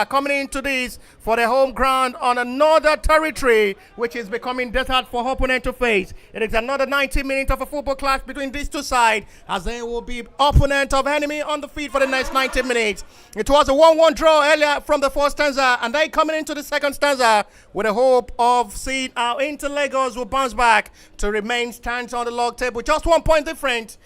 coming into this for the home ground on another territory which is becoming desert for opponent to face. It is another 90 minutes of a football clash between these two sides as they will be opponent of enemy on the field for the next 90 minutes. It was a 1-1 draw earlier from the first stanza, and they coming into the second stanza with the hope of seeing how Inter Lagos will bounce back to remain stands on the log table. Just 1 point difference.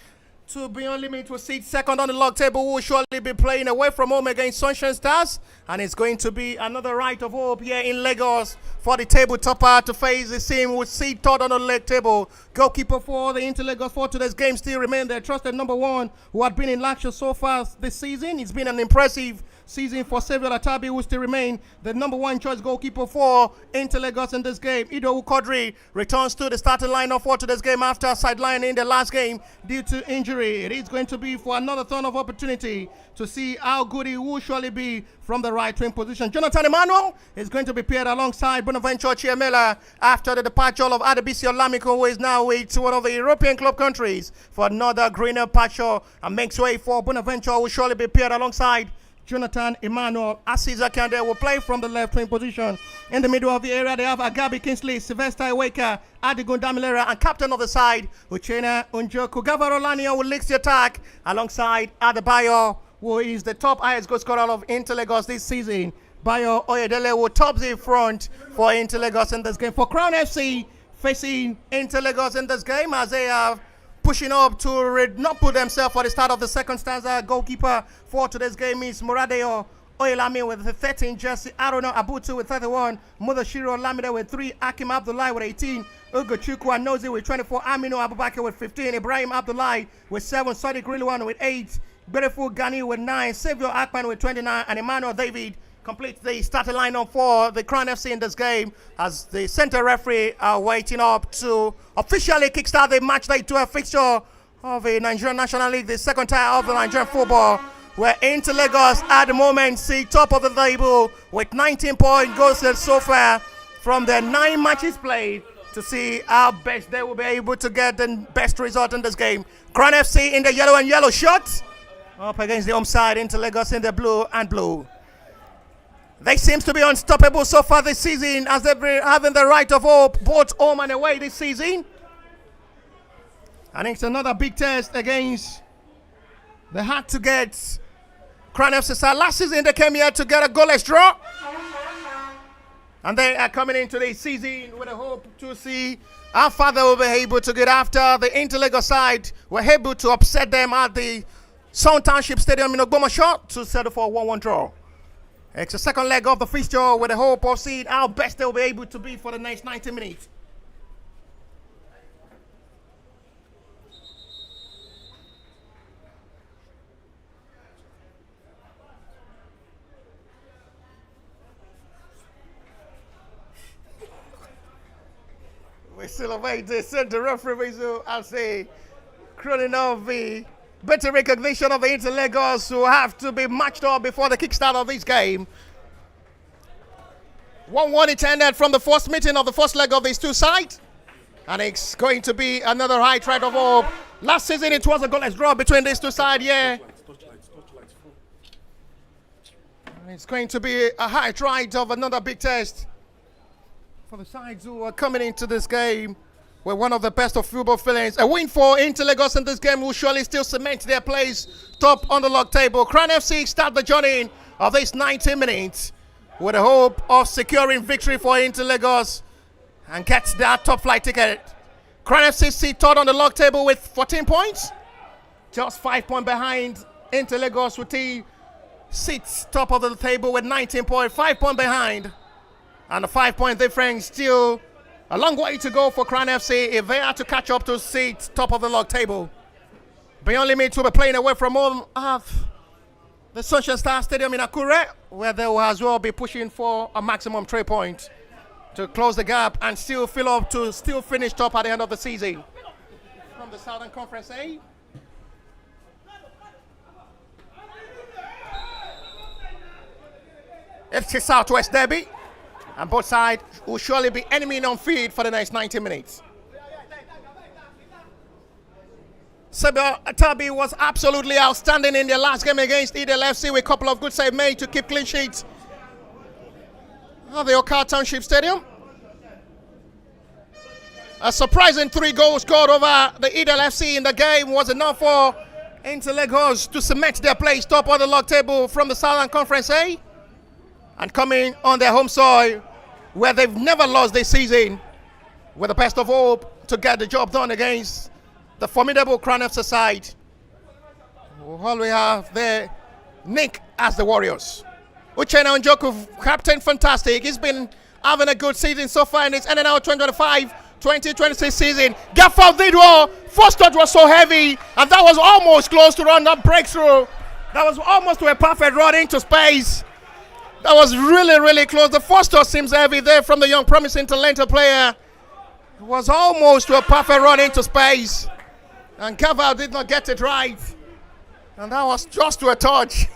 To Beyond Limit will sit second on the log table, will surely be playing away from home against Sunshine Stars, and it's going to be another right of hope here in Lagos for the table topper to face the team who will sit third on the leg table. Goalkeeper for the Inter Lagos for today's game still remain their trusted number one, who had been in action so far this season. It's been an impressive season for Xavier Atabi, who still remain the number one choice goalkeeper for Inter Lagos in this game. Ido Ukodri returns to the starting lineup for today's game after sidelining the last game due to injury. It is going to be for another turn of opportunity to see how good he will surely be from the right wing position. Jonathan Emmanuel is going to be paired alongside Bonaventure Chiemela after the departure of Adebisi Olamiko, who is now with one of the European club countries for another greener pasture, and makes way for Bonaventure, who will surely be paired alongside Jonathan Emmanuel. Asiza Kande will play from the left wing position. In the middle of the area, they have Agabi Kingsley, Sylvester Iweka, Adigun Damilera, and captain of the side, Uchena Unjoku. Gavaro Lanio will lead the attack alongside Adebayo, who is the top highest goal scorer of Inter Lagos this season. Bayo Oyedele will top the front for Inter Lagos in this game. For Crown FC, facing Inter Lagos in this game as they are pushing up to not put themselves for the start of the second stanza. Goalkeeper for today's game is Muradeo Oyelami with the 13 jersey, Aruna Abutu with 31, Mudashiro Lamide with 3, Akim Abdullahi with 18, Ugo Chukwu Anozi with 24, Aminu Abubakar with 15, Ibrahim Abdullahi with 7, Sadiq Rilwan with 8, Beautiful Gani with 9, Savio Akman with 29, and Emmanuel David completes the starting lineup for the Crown FC in this game as the center referee are waiting up to officially kickstart the match day 12 fixture of the Nigerian National League, the second tier of the Nigerian football, where Inter Lagos at the moment see top of the table with 19 point goals so far from their 9 matches played, to see how best they will be able to get the best result in this game. Crown FC in the yellow and yellow shirt up against the home side, Inter Lagos in the blue and blue. They seem to be unstoppable so far this season as they've been having the right of hope both home and away this season. And it's another big test against the hard to get Crown FC side. Last season they came here to get a goalless draw. And they are coming into this season with a hope to see how far they will be able to get after the Inter Lagos side were able to upset them at the Sound Township Stadium in Ogbomoso to settle for a 1-1 draw. It's the second leg of the fixture with the hope of seeing how best they'll be able to be for the next 90 minutes. We still await the center referee whistle as they crowning off the better recognition of the Inter Lagos, who have to be matched up before the kickstart of this game. 1-1 it ended from the first meeting of the first leg of these two sides. And it's going to be another high threat of hope. Last season it was a goalless draw between these two sides, yeah. And it's going to be a high threat of another big test for the sides who are coming into this game with one of the best of football feelings. A win for Inter Lagos in this game will surely still cement their place top on the log table. Crown FC start the journey of these 90 minutes with the hope of securing victory for Inter Lagos and get that top flight ticket. Crown FC sit third on the log table with 14 points, just 5 points behind Inter Lagos, with the sits top of the table with 19 points, 5 points behind, and a 5 point difference still. A long way to go for Crown FC if they are to catch up to sit top of the log table. Beyond Limit will be playing away from home at the Sunshine Star Stadium in Akure, where they will as well be pushing for a maximum 3 points to close the gap and still fill up to still finish top at the end of the season. From the Southern Conference A. It's a Southwest Derby. And both sides will surely be enemy on field for the next 90 minutes. Sabia Atabi was absolutely outstanding in their last game against Idel FC with a couple of good saves made to keep clean sheets. of the Oka Township Stadium. A surprising 3 goals scored over the Idel FC in the game was enough for Inter Lagos to cement their place top of the log table from the Southern Conference A. And coming on their home soil, where they've never lost this season, with the best of hope to get the job done against the formidable Crown FC side. All we have there, Nick as the Warriors. Uchenna Njoku, captain, fantastic. He's been having a good season so far in this NNL 2025-2026 season. Gaffal did well. First touch was so heavy, and that was almost close to run that breakthrough. That was almost to a perfect run into space. That was really, really close. The first touch seems heavy there from the young, promising, talented player. It was almost to a perfect run into space. And Gaffal did not get it right. And that was just to a touch.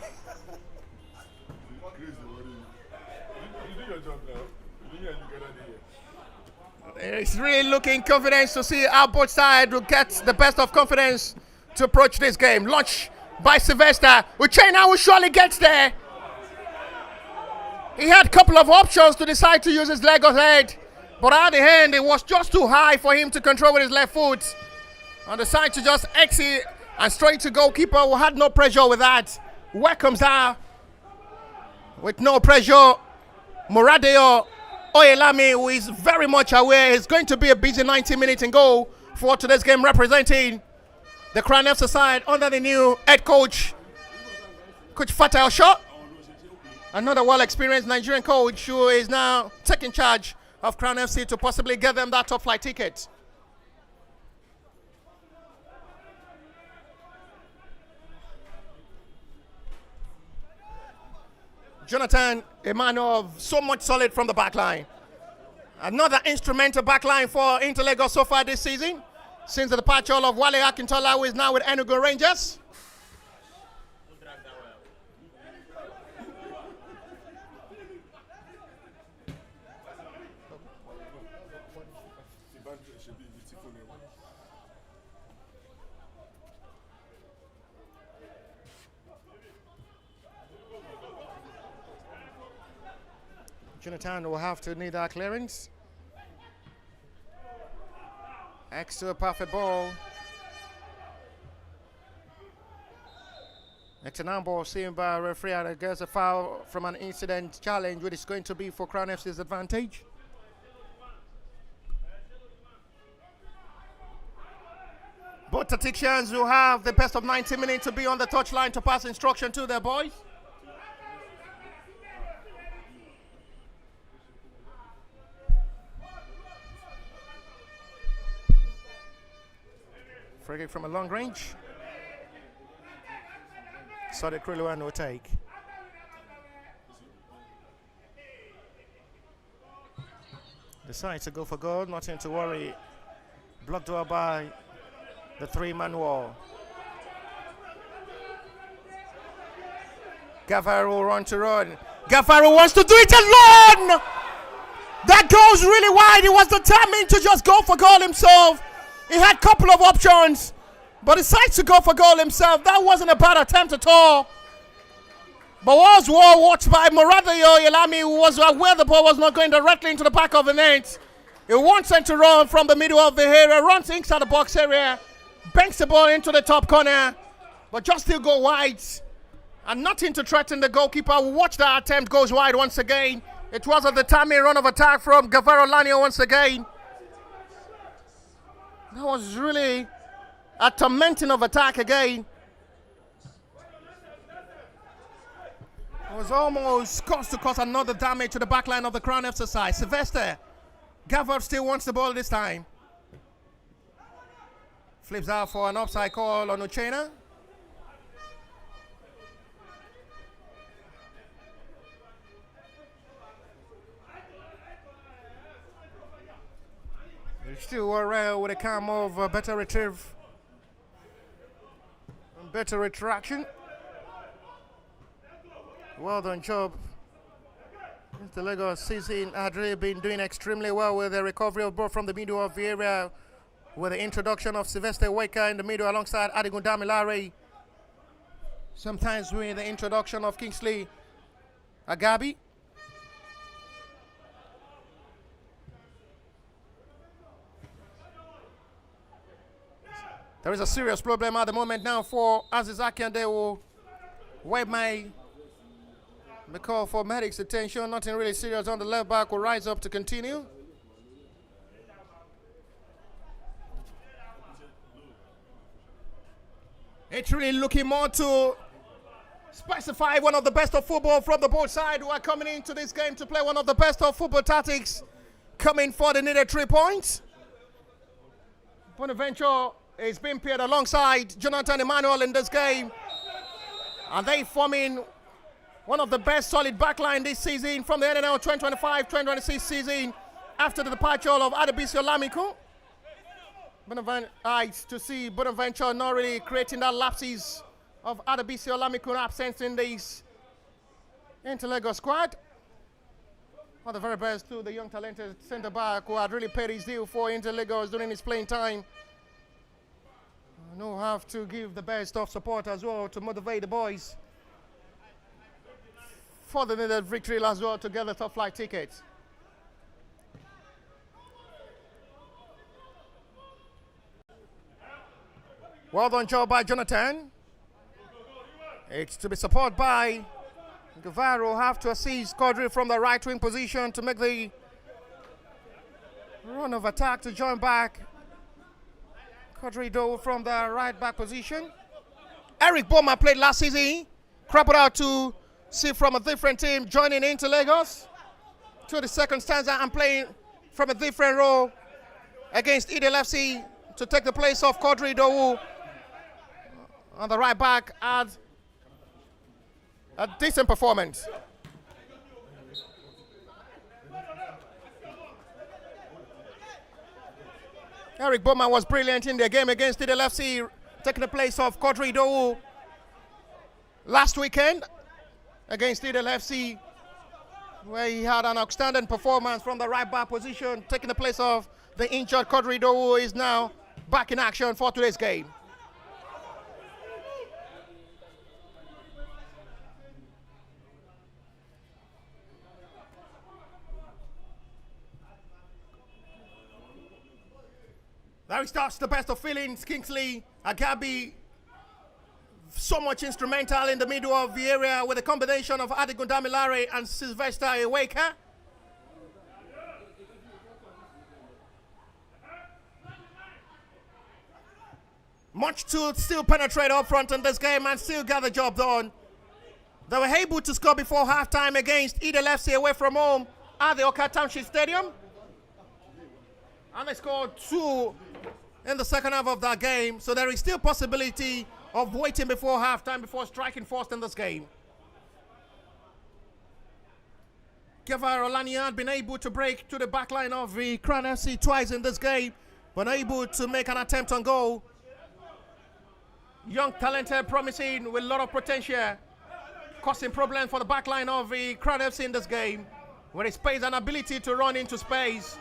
It's really looking confident to see how both sides will get the best of confidence to approach this game. Launch by Sylvester. Uchenna will surely get there. He had a couple of options to decide to use his leg or head, but at the end it was just too high for him to control with his left foot. On the side to just exit and straight to goalkeeper who had no pressure with that. Welcomes out with no pressure. Moradeo Oyelami, who is very much aware it's going to be a busy 90 minutes in goal for today's game, representing the Crown FC side under the new head coach, Coach Fatal Shaw. Another well-experienced Nigerian coach who is now taking charge of Crown FC to possibly get them that top flight ticket. Jonathan Emmanuel, so much solid from the back line. Another instrumental back line for Inter Lagos so far this season, since the departure of Wale Akintola, who is now with Enugu Rangers. Jonathan will have to need that clearance. Extra perfect ball. It's an ball seen by referee, and it gets a foul from an incident challenge, which is going to be for Crown FC's advantage. Both tacticians will have the best of 90 minutes to be on the touchline to pass instruction to their boys. Free kick from a long range. Sadiq Riluan will take. Decides to go for goal, nothing to worry. Blocked out by the 3-man wall. Gaffaro will run to run. Gaffaro wants to do it alone! That goes really wide. He was determined to just go for goal himself. He had a couple of options, but decides to go for goal himself. That wasn't a bad attempt at all. But was well watched by Moradeo Yelami, who was aware the ball was not going directly into the back of the net. He wants him to run from the middle of the area, runs inside the box area, banks the ball into the top corner, but just still go wide. And nothing to threaten the goalkeeper. Watch that attempt goes wide once again. It was a determined run of attack from Gavaro Lanio once again. That was really a tormenting of attack again. It was almost close to cause another damage to the back line of the Crown FC side. Sylvester Gavar still wants the ball this time. Flips out for an offside call on Uchenna. Still around with a calm of better retrieve and better retraction. Well done job. The Lagos season had really been doing extremely well with the recovery of ball from the middle of the area, with the introduction of Sylvester Waker in the middle alongside Adigun Damilare. Sometimes with the introduction of Kingsley Agabi. There is a serious problem at the moment now for Azizaki, and they will wait my call for medics' attention. Nothing really serious on the left back. Will rise up to continue. It's really looking more to specify one of the best of football from the both sides who are coming into this game to play one of the best of football tactics, coming for the needed 3 points. Bonaventure is being paired alongside Jonathan Emmanuel in this game, and they forming one of the best solid backline this season from the NNL 2025-2026 season after the departure of Adebisi Olamiko. To see Bonaventure not really creating that lapses of Adebisi Olamiko absence in this Interlagos squad. All the very best to the young talented centre-back who had really paid his due for Interlagos during his playing time. No have to give the best of support as well to motivate the boys for the needed victory as well to get the top flight tickets. Well done job by Jonathan. It's to be supported by Guevara, have to assist Quadri from the right wing position to make the run of attack to join back Quadri Doe from the right back position. Eric Bowman played last season. Crop it out to see from a different team joining into Lagos to the second stanza and playing from a different role against Idel FC to take the place of Quadri Doe on the right back. Had a decent performance. Eric Bowman was brilliant in their game against Idel FC, taking the place of Quadri Doe last weekend against Idel FC, where he had an outstanding performance from the right back position, taking the place of the injured Quadri Doe, who is now back in action for today's game. There he starts the best of feelings. Kingsley Agabi, so much instrumental in the middle of the area with a combination of Adigun Damilare and Sylvester Eweka. Much to still penetrate up front in this game and still get the job done. They were able to score before halftime against Idel FC away from home at the Oka Township Stadium. And they scored 2 in the second half of that game. So there is still possibility of waiting before halftime before striking first in this game. Guevara Olani had been able to break to the back line of the Crown FC twice in this game, but unable to make an attempt on goal. Young, talented, promising, with a lot of potential, causing problems for the back line of the Crown FC in this game, with space and ability to run into space.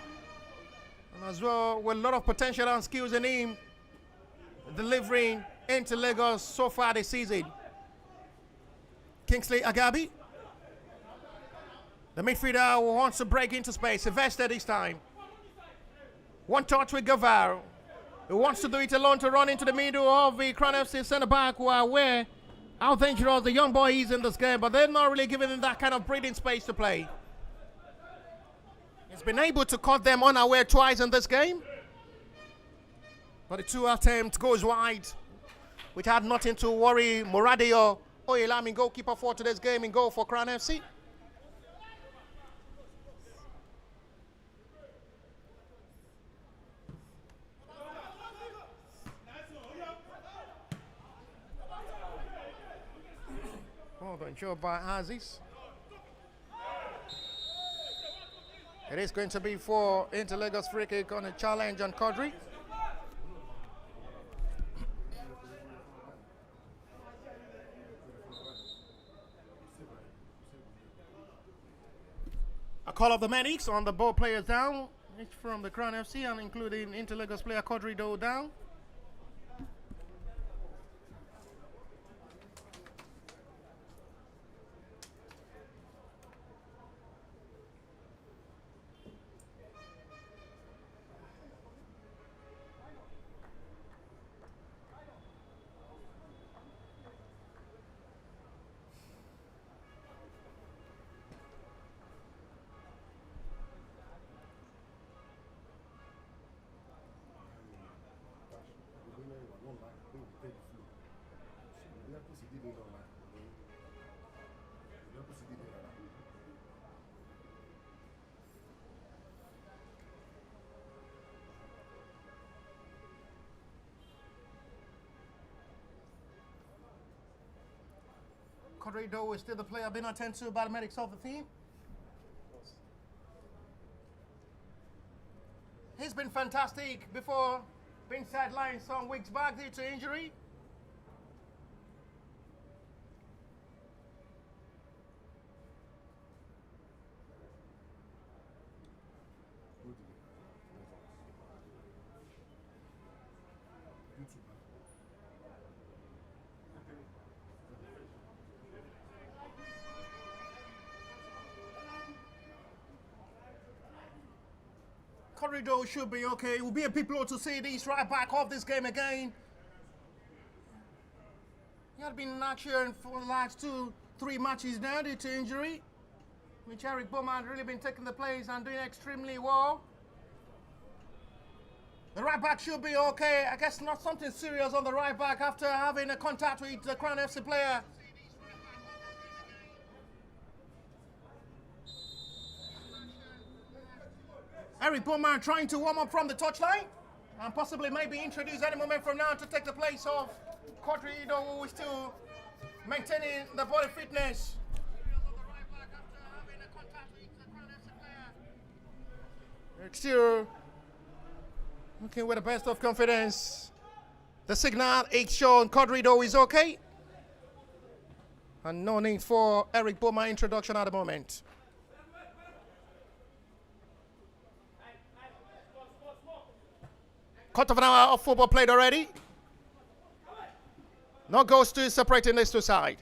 And as well, with a lot of potential and skills in him, delivering into Lagos so far this season. Kingsley Agabi, the midfielder who wants to break into space, invested this time. One touch with Guevara, who wants to do it alone to run into the middle of the Crown FC centre-back, who are aware how dangerous the young boy is in this game, but they're not really giving him that kind of breathing space to play. He's been able to cut them unaware twice in this game, but the 2 attempts goes wide, which had nothing to worry Moradio Oyelami, goalkeeper for today's game, in goal for Crown FC. Well done job by Aziz. It is going to be for Interlagos free kick on a challenge on Quadri. A call of the medics on the ball players down, each from the Crown FC and including Interlagos player Quadri Doe down. Corridor is still the player being attended to by the medics of the team. He's been fantastic before being sidelined some weeks back due to injury. Corridor should be okay. It will be a big blow to see these right back off this game again. He had been in action for the last 2-3 matches now due to injury, which Eric Bowman had really been taking the place and doing extremely well. The right back should be okay. I guess not something serious on the right back after having a contact with the Crown FC player. Eric Bowman trying to warm up from the touchline and possibly maybe introduce any moment from now to take the place of Corridor, who is still maintaining the body fitness. Still looking with the best of confidence. The signal is shown Corridor is okay. And no need for Eric Bowman introduction at the moment. Quarter of an hour of football played already. No goals to separating these two sides.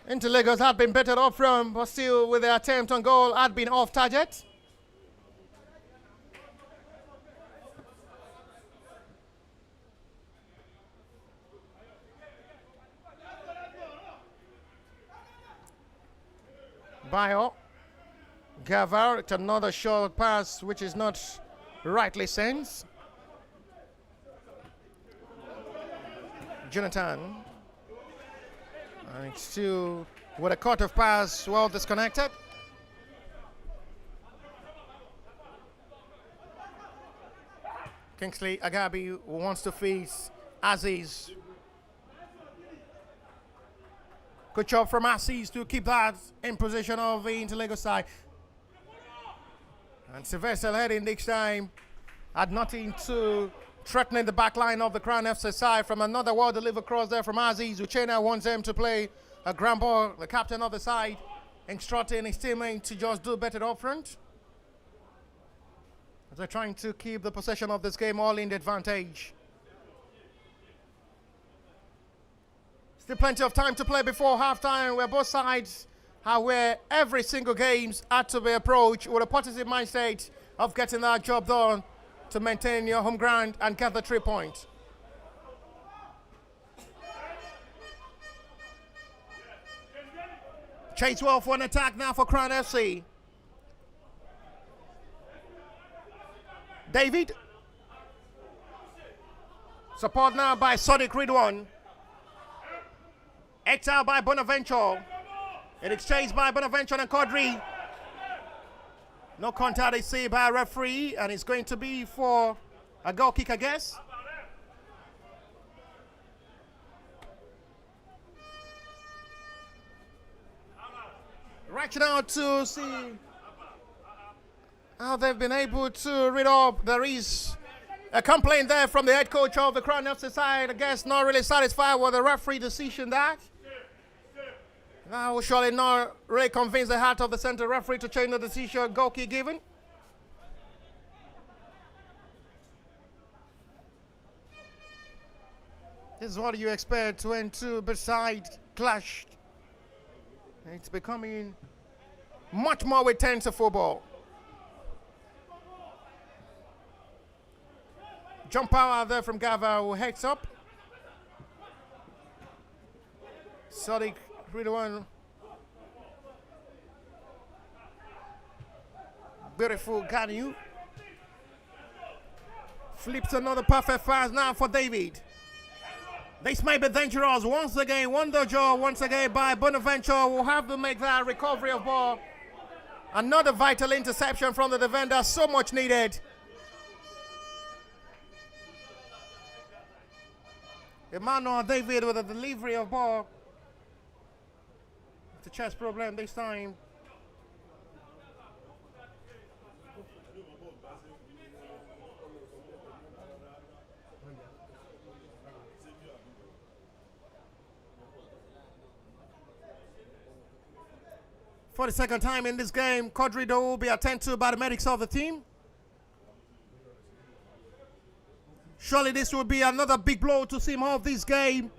Interlagos had been better up from, but still with their attempt on goal had been off target. Bio. Gavar, it's another short pass which is not rightly sent. Jonathan. And still with a cut of pass, well disconnected. Kingsley Agabi wants to face Aziz. Good job from Aziz to keep that in position of the Interlagos side. And Sylvester heading this time had nothing to threatening the back line of the Crown FC side from another well-delivered cross there from Aziz. Uchena wants them to play a grand ball. The captain of the side instructing his teammate to just do better up front. As they're trying to keep the possession of this game all in the advantage. Still plenty of time to play before halftime, where both sides are where every single games had to be approached with a positive mindset of getting that job done to maintain your home ground and get the 3 points. Chase well for an attack now for Crown FC. David. Support now by Sadiq Ridwan. Exile by Bonaventure. It exchanged by Bonaventure and Quadri. No contact is seen by a referee, and it's going to be for a goal kick, I guess. Right now to see how they've been able to read up. There is a complaint there from the head coach of the Crown FC side. I guess not really satisfied with the referee decision that. That will surely not really convince the heart of the center referee to change the decision goal kick given. This is what you expect when two beside clash. It's becoming much more with tense football. Jump power there from Gava, who heads up. Sadiq Ridwan. Beautiful Ganu. Flips another perfect pass now for David. This may be dangerous once again. Wonderjaw once again by Bonaventure will have to make that recovery of ball. Another vital interception from the defender, so much needed. Emmanuel David with a delivery of ball. It's a chest problem this time. For the second time in this game, Quadrido will be attended to by the medics of the team. Surely this will be another big blow to see him off this game.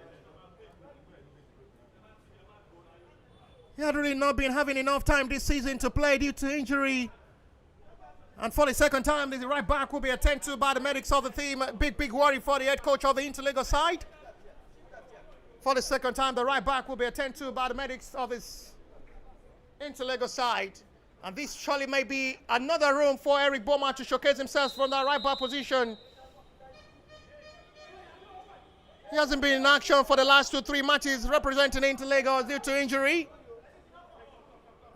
He had really not been having enough time this season to play due to injury. And for the second time, the right back will be attended to by the medics of the team. A big worry for the head coach of the Interliga side. For the second time, the right back will be attended to by the medics of his Interliga side. And this surely may be another room for Eric Boma to showcase himself from that right back position. He hasn't been in action for the last 2-3 matches representing Interliga due to injury.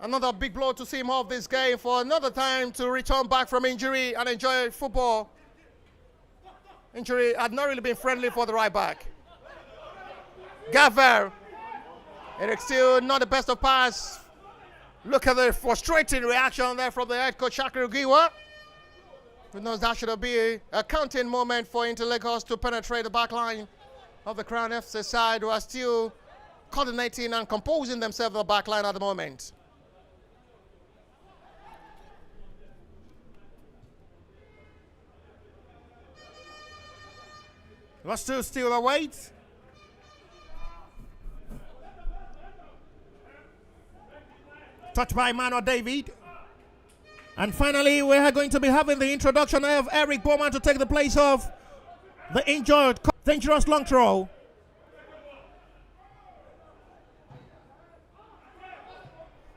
Another big blow to see him off this game for another time to return back from injury and enjoy football. Injury had not really been friendly for the right back. Gaver. It is still not the best of pass. Look at the frustrating reaction there from the head coach Shakir Giwa. Who knows that should be a counting moment for Interligos to penetrate the back line of the Crown FC side, who are still coordinating and composing themselves the back line at the moment. Let's still await. Touched by Emmanuel David. And finally, we are going to be having the introduction of Eric Bowman to take the place of the injured, dangerous long throw.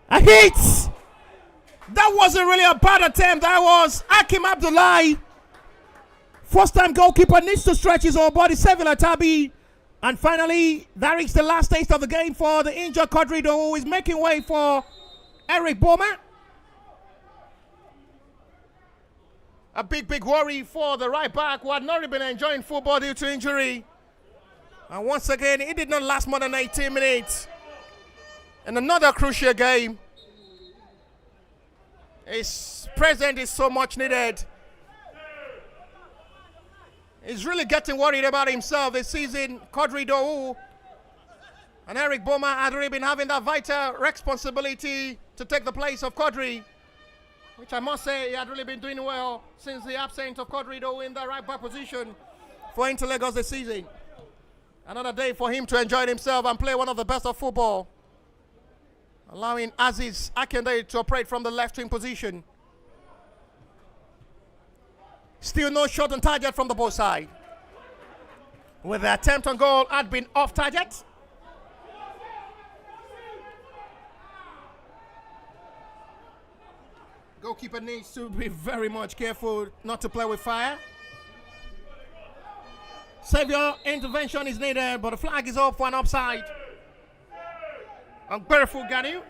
A hit! That wasn't really a bad attempt. That was Hakim Abdullahi. First time goalkeeper needs to stretch his whole body, saving a tabby. And finally, that is the last taste of the game for the injured Quadrido, who is making way for Eric Bowman. A big worry for the right back, who had not really been enjoying football due to injury. And once again, it did not last more than 18 minutes. In another crucial game, his presence is so much needed. He's really getting worried about himself this season. Quadrido and Eric Boma had already been having that vital responsibility to take the place of Quadri, which I must say he had really been doing well since the absence of Quadrido in the right back position for Interligos this season. Another day for him to enjoy himself and play one of the best of football, allowing Aziz Akinde to operate from the left wing position. Still no shot on target from the both side. With the attempt on goal had been off target. Goalkeeper needs to be very much careful not to play with fire. Savior intervention is needed, but the flag is up for an offside. And Berfu Ganu.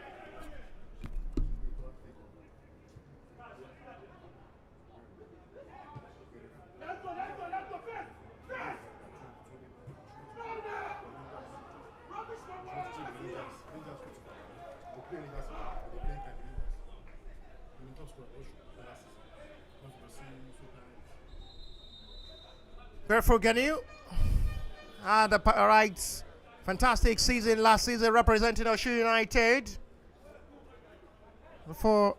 Berfu Ganu had a right fantastic season last season representing Oshu United. For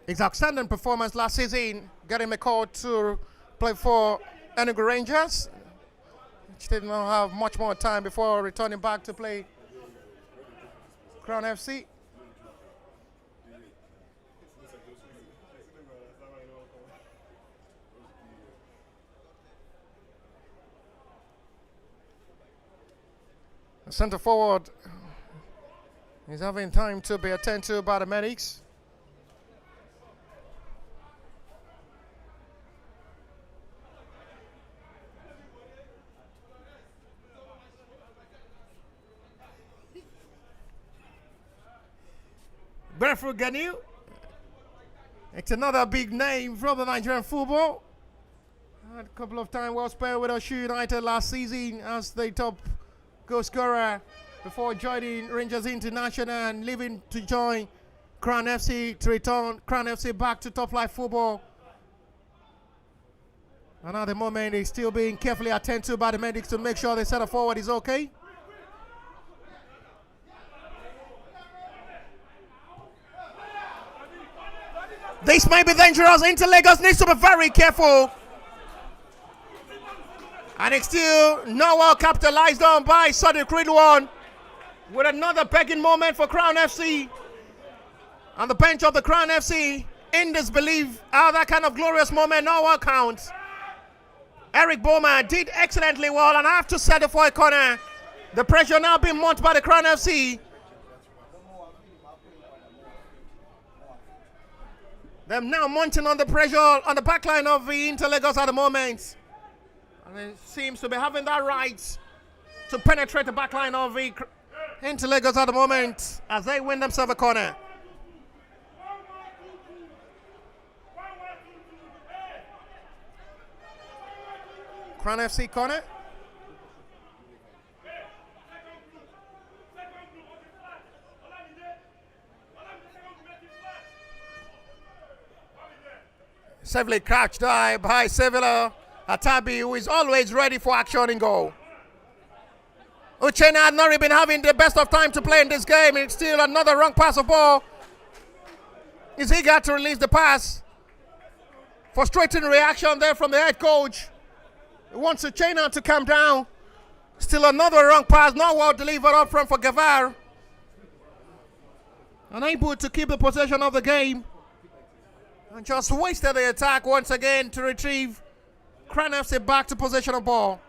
his outstanding performance last season, getting a call to play for Enugu Rangers, which did not have much more time before returning back to play Crown FC. Centre forward is having time to be attended to by the medics. Berfu Ganu. It's another big name from the Nigerian football. Had a couple of times well spent with Oshu United last season as the top goal scorer before joining Rangers International and leaving to join Crown FC to return Crown FC back to top flight football. And at the moment, he's still being carefully attended to by the medics to make sure the center forward is okay. This may be dangerous. Inter Lagos needs to be very careful. And it's still not well capitalized on by Sadiq Ridwan with another begging moment for Crown FC. On the bench of the Crown FC, in disbelief, how that kind of glorious moment no one counts. Eric Bowman did excellently well and I have to set it for a corner. The pressure now being mounted by the Crown FC. They're now mounting on the pressure on the back line of the Inter Lagos at the moment. And it seems to be having that right to penetrate the back line of the Inter Lagos at the moment as they win themselves a corner. Crown FC corner. Severely crouched by Sevilla Atabi, who is always ready for action in goal. Uchenna had not been having the best of time to play in this game. It's still another wrong pass of ball. He's eager to release the pass. Frustrating reaction there from the head coach. He wants Uchenna to calm down. Still another wrong pass, not well delivered up front for Gavar. Unable to keep the possession of the game. And just wasted the attack once again to retrieve Crown FC back to possession of ball.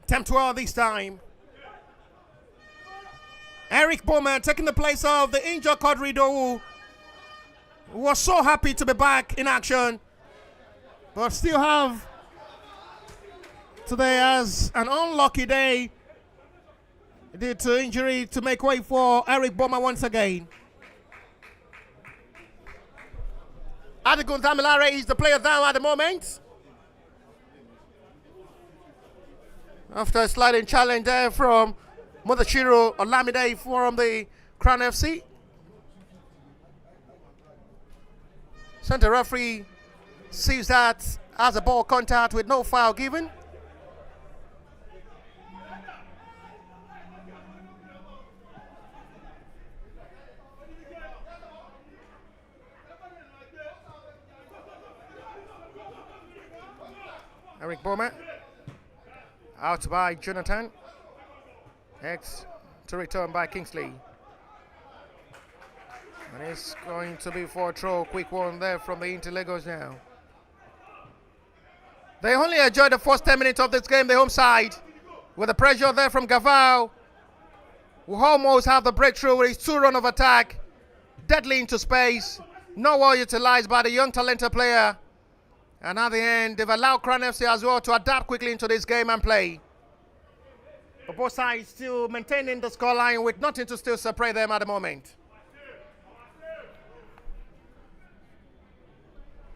Attempt well this time. Eric Bowman taking the place of the injured Quadrido, who was so happy to be back in action. But still have today as an unlucky day due to injury to make way for Eric Bowman once again. Adigun Damilare is the player down at the moment. After a sliding challenge there from Mudashiro Olamide from the Crown FC. Center referee sees that as a ball contact with no foul given. Eric Bowman out by Jonathan. X to return by Kingsley. And it's going to be for a throw. Quick one there from the Inter Lagos now. They only enjoyed the first 10 minutes of this game, the home side, with the pressure there from Gavao, who almost have the breakthrough with his 2-run of attack, deadly into space, not well utilized by the young talented player. And at the end, they've allowed Crown FC as well to adapt quickly into this game and play. But both sides still maintaining the scoreline with nothing to still separate them at the moment.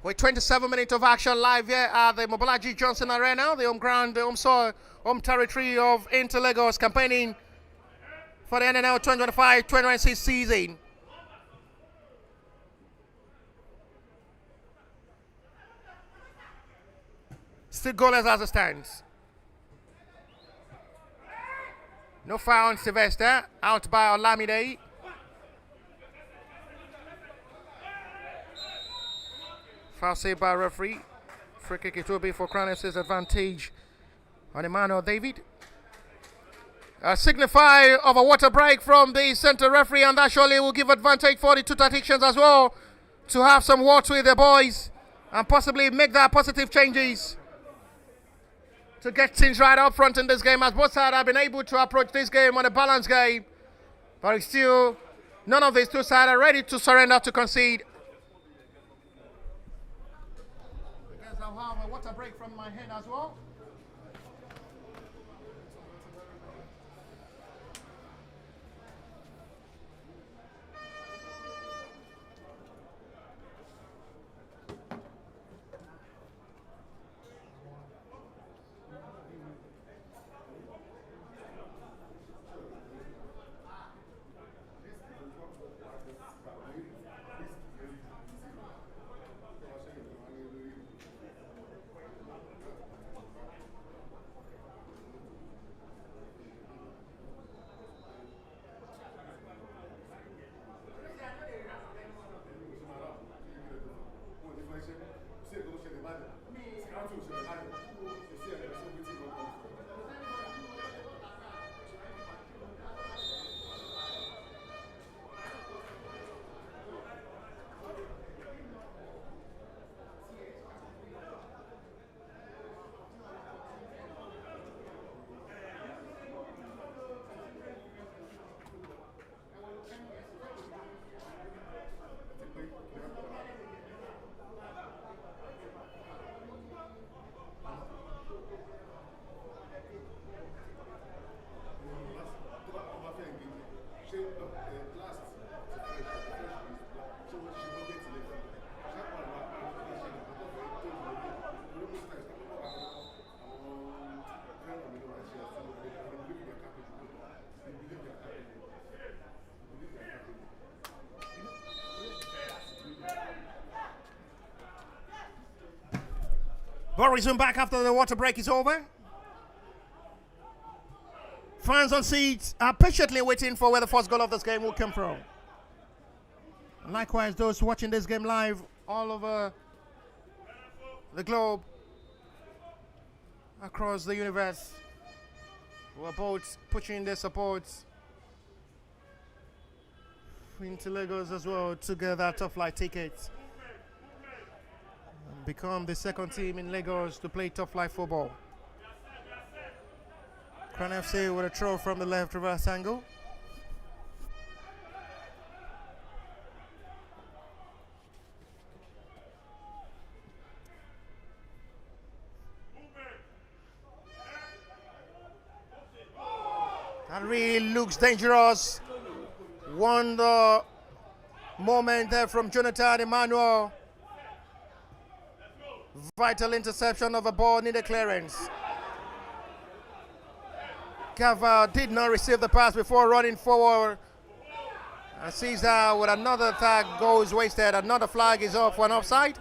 With 27 minutes of action live here at the Mobolaji Johnson Arena, the home ground, the home soil, home territory of Inter Lagos, campaigning for the NNL 2025-2026 season. Still goalless as it stands. No foul on Sylvester, out by Olamide. Foul saved by referee. Free kick it will be for Crown FC's advantage on Emmanuel David. A signify of a water break from the center referee, and that surely will give advantage for the two tacticians as well to have some words with their boys and possibly make that positive changes to get things right up front in this game, as both sides have been able to approach this game on a balanced game. But it's still, none of these two sides are ready to surrender to concede. I guess I'll have a water break from my hand as well. We'll resume back after the water break is over. Fans on seats are patiently waiting for where the first goal of this game will come from. And likewise, those watching this game live all over the globe, across the universe, who are both pushing their support into Lagos as well to get that top flight ticket and become the second team in Lagos to play top flight football. Crown FC with a throw from the left reverse angle. That really looks dangerous. Wonder moment there from Jonathan Emmanuel. Vital interception of a ball needed clearance. Gava did not receive the pass before running forward. And Caesar with another tag goes wasted. Another flag is off for an offside.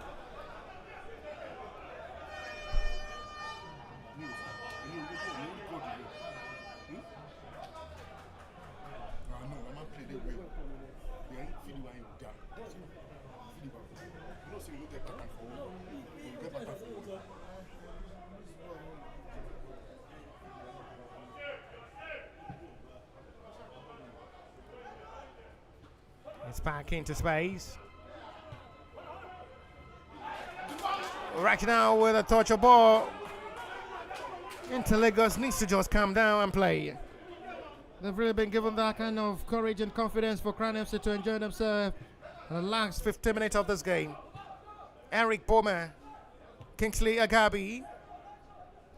It's back into space. Right now with a touch of ball. Into Lagos needs to just calm down and play. They've really been given that kind of courage and confidence for Crown FC to enjoy themselves in the last 15 minutes of this game. Eric Boma, Kingsley Agabi,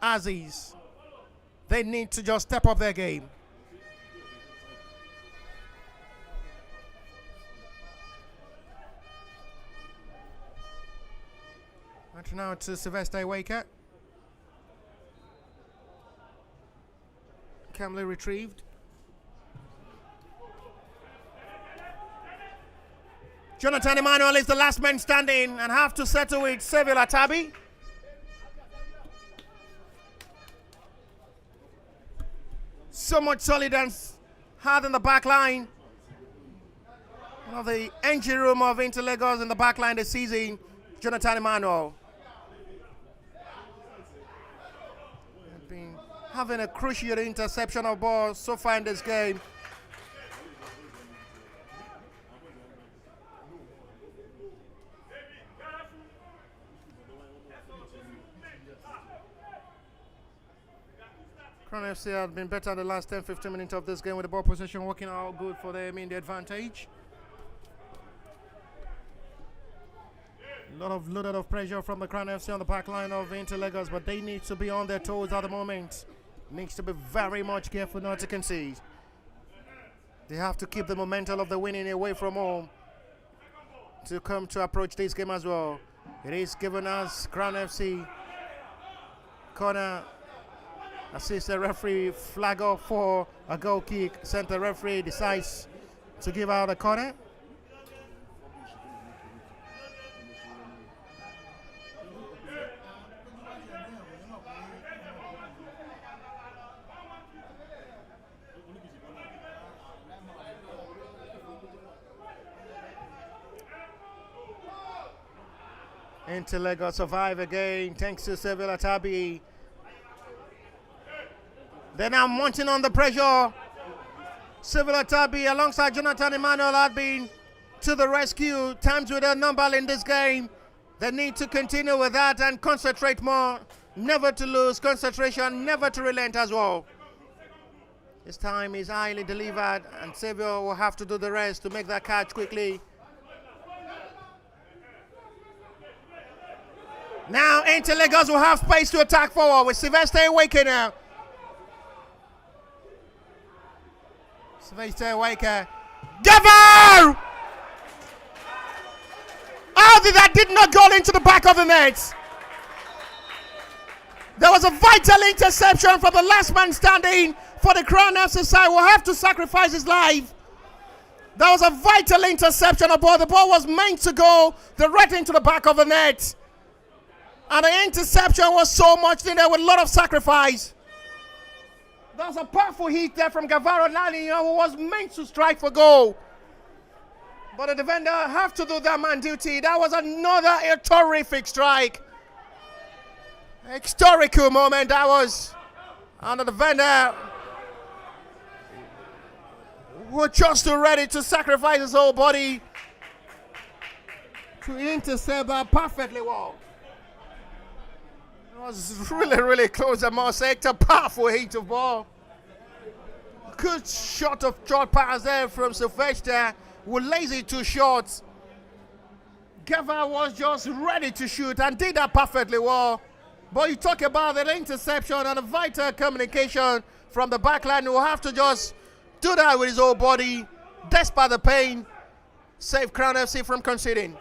Aziz. They need to just step up their game. And now to Sylvester Waker. Calmly retrieved. Jonathan Emmanuel is the last man standing and have to settle with Seville Atabi. So much solidance hard in the back line. One of the engine room of Inter Lagos in the back line this season, Jonathan Emmanuel. Been having a crucial interception of ball so far in this game. Crown FC have been better the last 10-15 minutes of this game with the ball possession working out good for them in the advantage. Loaded of pressure from the Crown FC on the back line of Inter Lagos, but they need to be on their toes at the moment. Needs to be very much careful not to concede. They have to keep the momentum of the winning away from home to come to approach this game as well. It is given as Crown FC corner. Assistant referee flag off for a goal kick. Center referee decides to give out a corner. Into Lagos survive again thanks to Seville Atabi. They're now mounting on the pressure. Seville Atabi alongside Jonathan Emmanuel had been to the rescue. Times with a number in this game. They need to continue with that and concentrate more. Never to lose concentration, never to relent as well. This time is highly delivered and Seville will have to do the rest to make that catch quickly. Now into Lagos will have space to attack forward with Sylvester Waker now. Sylvester Waker. Gavar! How did that did not go into the back of the net? There was a vital interception from the last man standing for the Crown FC side. Will have to sacrifice his life. That was a vital interception aboard. The ball was meant to go right into the back of the net. And the interception was so much in there with a lot of sacrifice. That was a powerful hit there from Gavaro Lani, who was meant to strike for goal. But the defender have to do their man duty. That was another terrific strike. Historical moment that was. And the defender was just ready to sacrifice his whole body to intercept that perfectly well. It was really close. I must say, it's a powerful hit of ball. Good shot of short pass there from Sylvester. Was lazy too short. Gava was just ready to shoot and did that perfectly well. But you talk about the interception and the vital communication from the backline. Who will have to just do that with his whole body, despite the pain. Save Crown FC from conceding.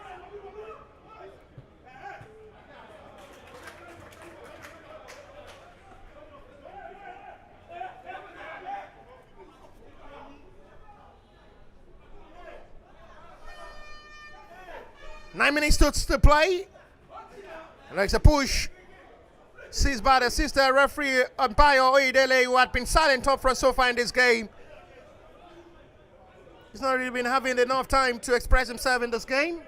Nine minutes to play. There's a push. Seized by the sister referee umpire Oidele, who had been silent up front so far in this game. He's not really been having enough time to express himself in this game.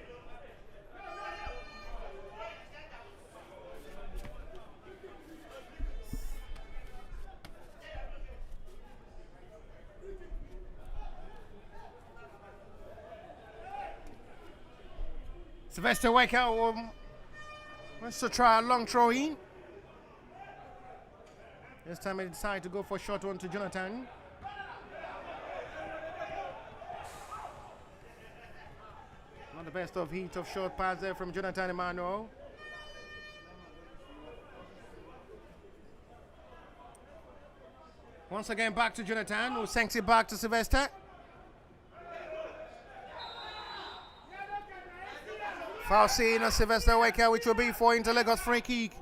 Sylvester Waker wants to try a long throw in. This time he decided to go for a short one to Jonathan. Not the best of heat of short pass there from Jonathan Emmanuel. Once again back to Jonathan, who sinks it back to Sylvester. Foul seen on Sylvester Waker, which will be for Inter Lagos free kick.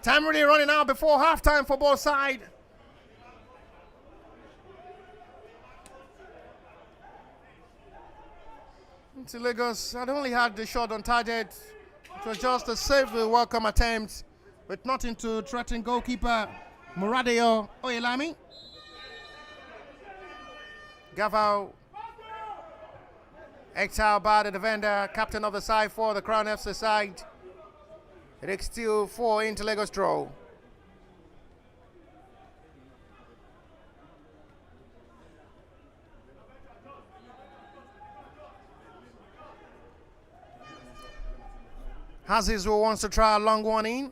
Time really running out before halftime for both sides. Inter Lagos had only had the shot on target. It was just a safe, welcome attempt, with nothing to threaten goalkeeper Muradeo Oyelami. Gavao exiled by the defender, captain of the side for the Crown FC side. It is still 4 Inter Lagos draw. Aziz who wants to try a long one in.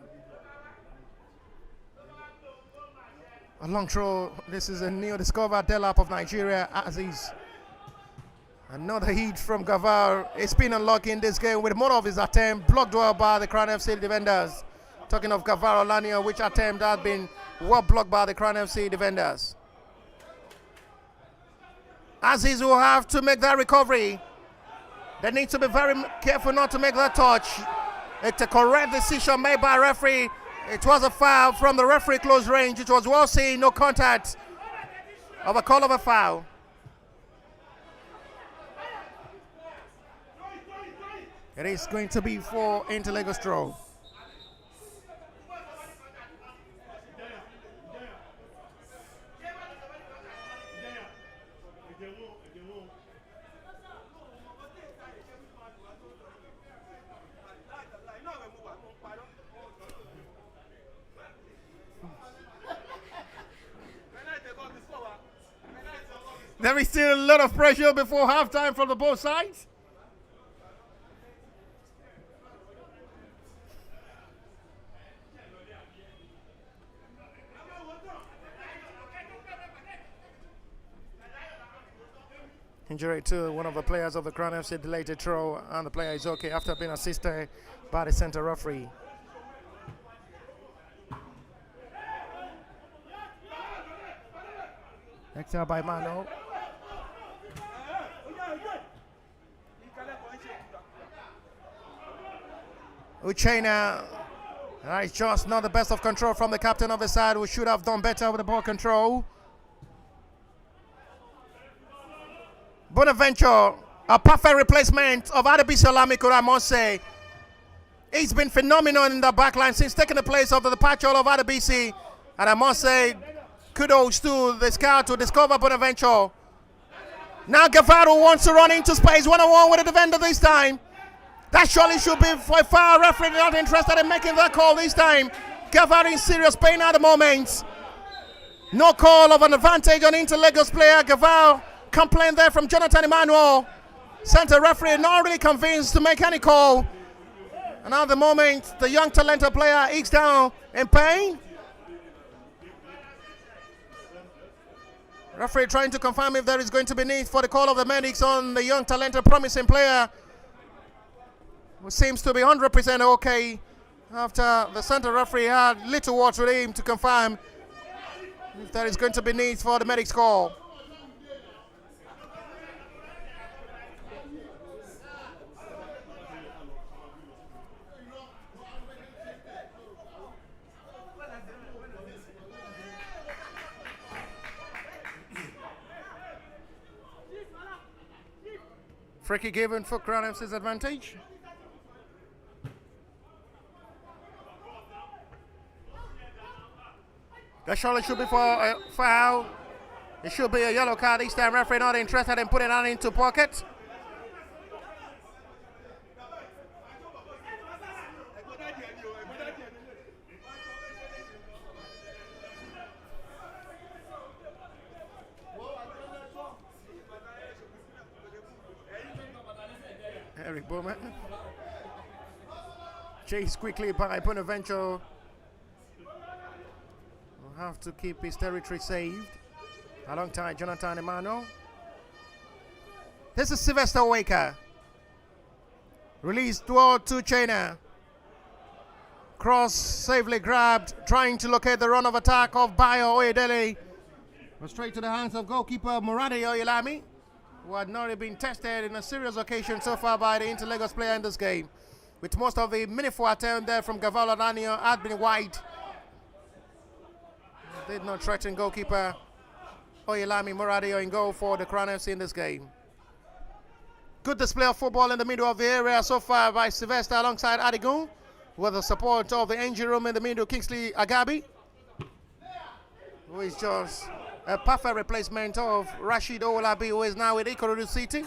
A long throw. This is a new discovered Delap of Nigeria, Aziz. Another hit from Gavar. It's been unlucky in this game with more of his attempt blocked well by the Crown FC defenders. Talking of Gavar Olania, which attempt had been well blocked by the Crown FC defenders. Aziz will have to make that recovery. They need to be very careful not to make that touch. It's a correct decision made by referee. It was a foul from the referee close range. It was well seen, no contact of a call of a foul. It is going to be for Inter Lagos draw. There is still a lot of pressure before halftime from the both sides. Injury to one of the players of the Crown FC, delayed a throw, and the player is okay after being assisted by the center referee. Next out by Mano. Uchena. It's just not the best of control from the captain of the side, who should have done better with the ball control. Bonaventure, a perfect replacement of Adebisi Olamide, I must say. He's been phenomenal in the backline since taking the place of the departure of Adebisi. And I must say, kudos to the scout to discover Bonaventure. Now Guevara wants to run into space, one-on-one with the defender this time. That surely should be for a foul. Referee not interested in making that call this time. Guevara in serious pain at the moment. No call of an advantage on Interlagos player. Guevara complaint there from Jonathan Emmanuel. Center referee not really convinced to make any call. And at the moment, the young talented player is down in pain. Referee trying to confirm if there is going to be need for the call of the medics on the young talented promising player, who seems to be 100% okay after the center referee had little words with him to confirm if there is going to be need for the medics call. Free kick given for Crown FC's advantage. That surely should be for a foul. It should be a yellow card this time. Referee not interested in putting that into pocket. Eric Bowman. Chased quickly by Bonaventure. Will have to keep his territory saved. Alongside Jonathan Emmanuel. This is Sylvester Waker. Released toward to China. Cross safely grabbed, trying to locate the run of attack of Bayo Oyedele. Straight to the hands of goalkeeper Muradi Oyelami, who had not been tested in a serious occasion so far by the Interlagos player in this game. With most of the meaningful attempt there from Gavala Daniel had been wide. Did not threaten goalkeeper Oyelami Muradio in goal for the Crown FC in this game. Good display of football in the middle of the area so far by Sylvester alongside Adigun, with the support of the engine room in the middle, Kingsley Agabi, who is just a perfect replacement of Rashid Owolabi, who is now with Ikorodu City.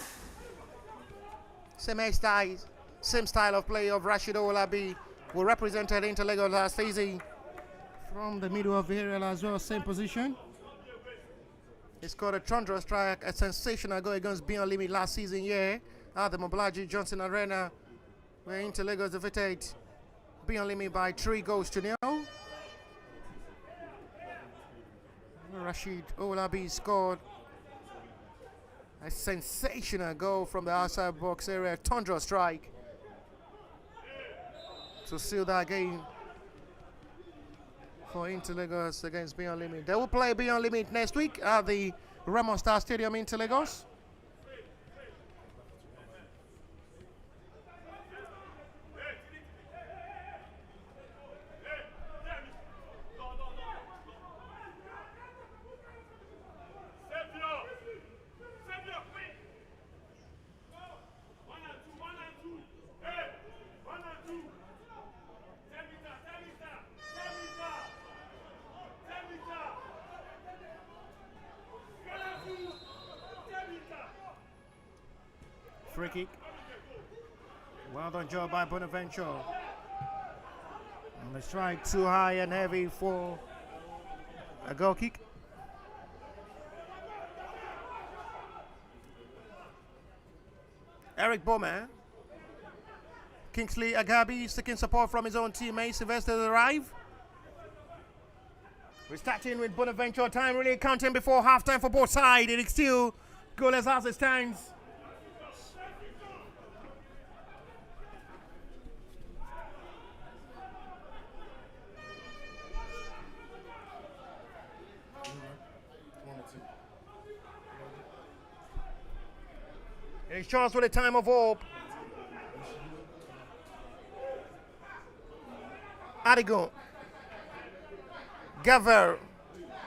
Same style of play of Rashid Owolabi, who represented Interlagos last season. From the middle of the area as well, same position. He scored a thunderous strike, a sensational goal against Beyond Limit last season here at the Mobolaji Johnson Arena, where Interlagos defeated Beyond Limit by 3-0. Rashid Owolabi scored a sensational goal from the outside box area, a thunderous strike to seal that game for Interlagos against Beyond Limit. They will play Beyond Limit next week at the Ramon Star Stadium in Interlagos. Free kick. Well done job by Bonaventure. And the strike too high and heavy for a goal kick. Eric Bowman. Kingsley Agabi seeking support from his own teammate. Sylvester arrive. We're starting with Bonaventure. Time really counting before halftime for both sides. It is still goalless as it stands. It is chance for the time of hope. Adigo. Gavar.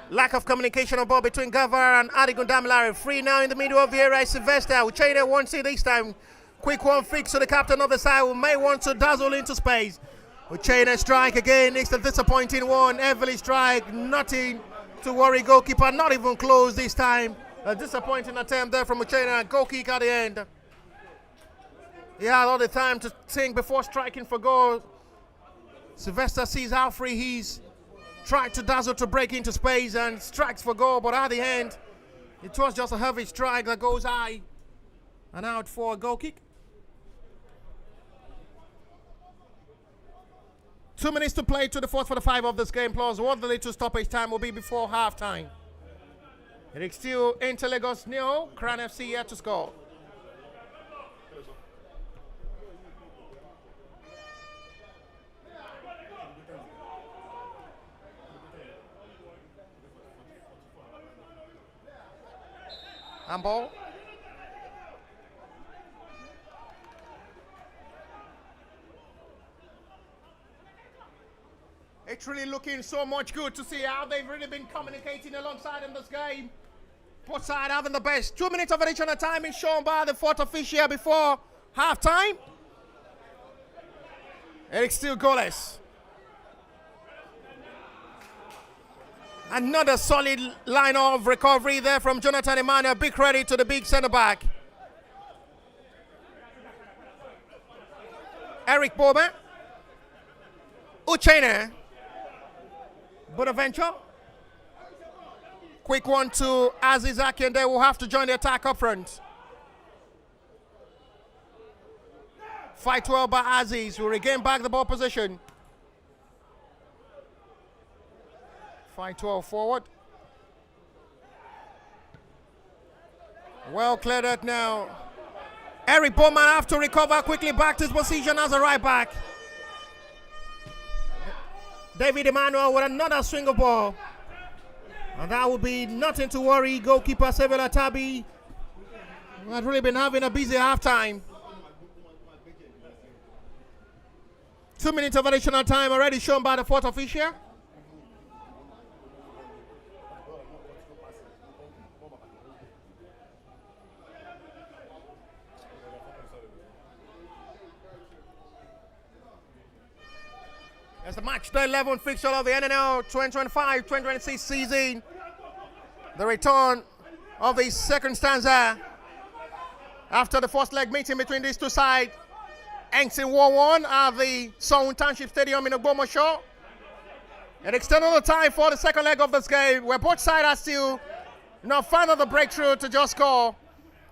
Lack of communication on ball between Gavar and Adigo Damilare. Free now in the middle of the area. Sylvester. Uchene wants it this time. Quick one fix to the captain of the side who may want to dazzle into space. Uchene strike again. It's a disappointing one. Heavily strike. Nothing to worry. Goalkeeper not even close this time. A disappointing attempt there from Uchene. Goal kick at the end. He had all the time to think before striking for goal. Sylvester sees how free he is. Tried to dazzle to break into space and strikes for goal, but at the end, it was just a heavy strike that goes high and out for a goal kick. 2 minutes to play to the 4:45 of this game, plus 1 minute to stoppage time will be before halftime. It is still Inter Lagos 0, Crown FC yet to score. Handball. It's really looking so much good to see how they've really been communicating alongside in this game. Both sides having the best. 2 minutes of additional time is shown by the fourth official before halftime. And it's still goalless. Another solid line of recovery there from Jonathan Emmanuel. Big credit to the big centre back. Eric Bowman. Uchene. Bonaventure. Quick one to Azizaki, and they will have to join the attack up front. Fight well by Aziz, who regain back the ball position. Fight well forward. Well cleared out now. Eric Bowman have to recover quickly back to his position as a right back. David Emmanuel with another swing of ball. And that will be nothing to worry. Goalkeeper Sevilla Tabi has really been having a busy halftime. 2 minutes of additional time already shown by the fourth official. As the match day 11 fixture of the NNL 2025-2026 season. The return of the second stanza after the first leg meeting between these two sides. Ends in 1-1 at the Sound Township Stadium in Ogbomoso. An extended time for the second leg of this game where both sides are still not found the breakthrough to just score.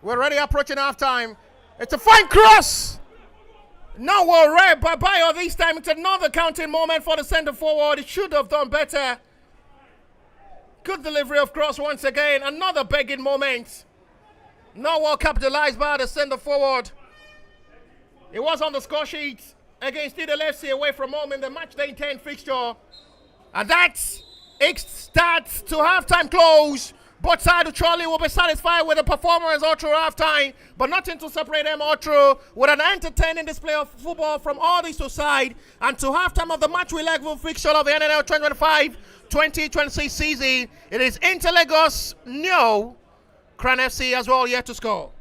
We're already approaching halftime. It's a fine cross. Now we're right by Bayo this time. It's another counting moment for the centre forward. It should have done better. Good delivery of cross once again. Another begging moment. Now well capitalized by the centre forward. It was on the score sheet against Idel FC away from home in the match day 10 fixture. And that's it starts to halftime close. Both sides of Charlie will be satisfied with the performance all through halftime, but nothing to separate them all through with an entertaining display of football from all these two sides. And to halftime of the match we like fixture of the NNL 2025-2026 season, it is Inter Lagos, no, Crown FC as well yet to score.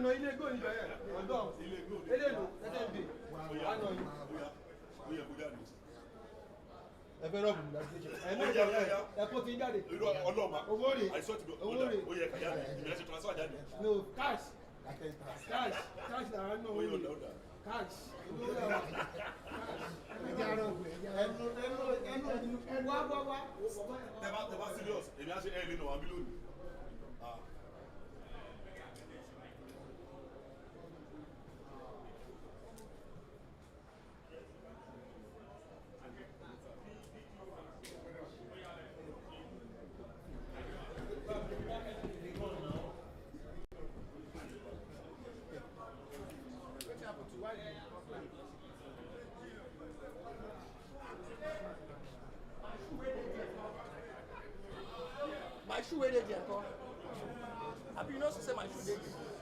No, il est go, il est go. Il est go. Il est go. Ẹ fẹ́ rọ́ọ̀bù ní láti ṣe. Ẹ kò tí ń jáde. Ọlọ́ọ̀ma. Owó rè. Owó rè. No, cash. Cash. Cash na I know. Cash. Tẹ́bá serious, èmi á ṣe ẹ̀ nínú àbí lónìí. My shoe wey dey there nko? Abi you know say my shoe dey there?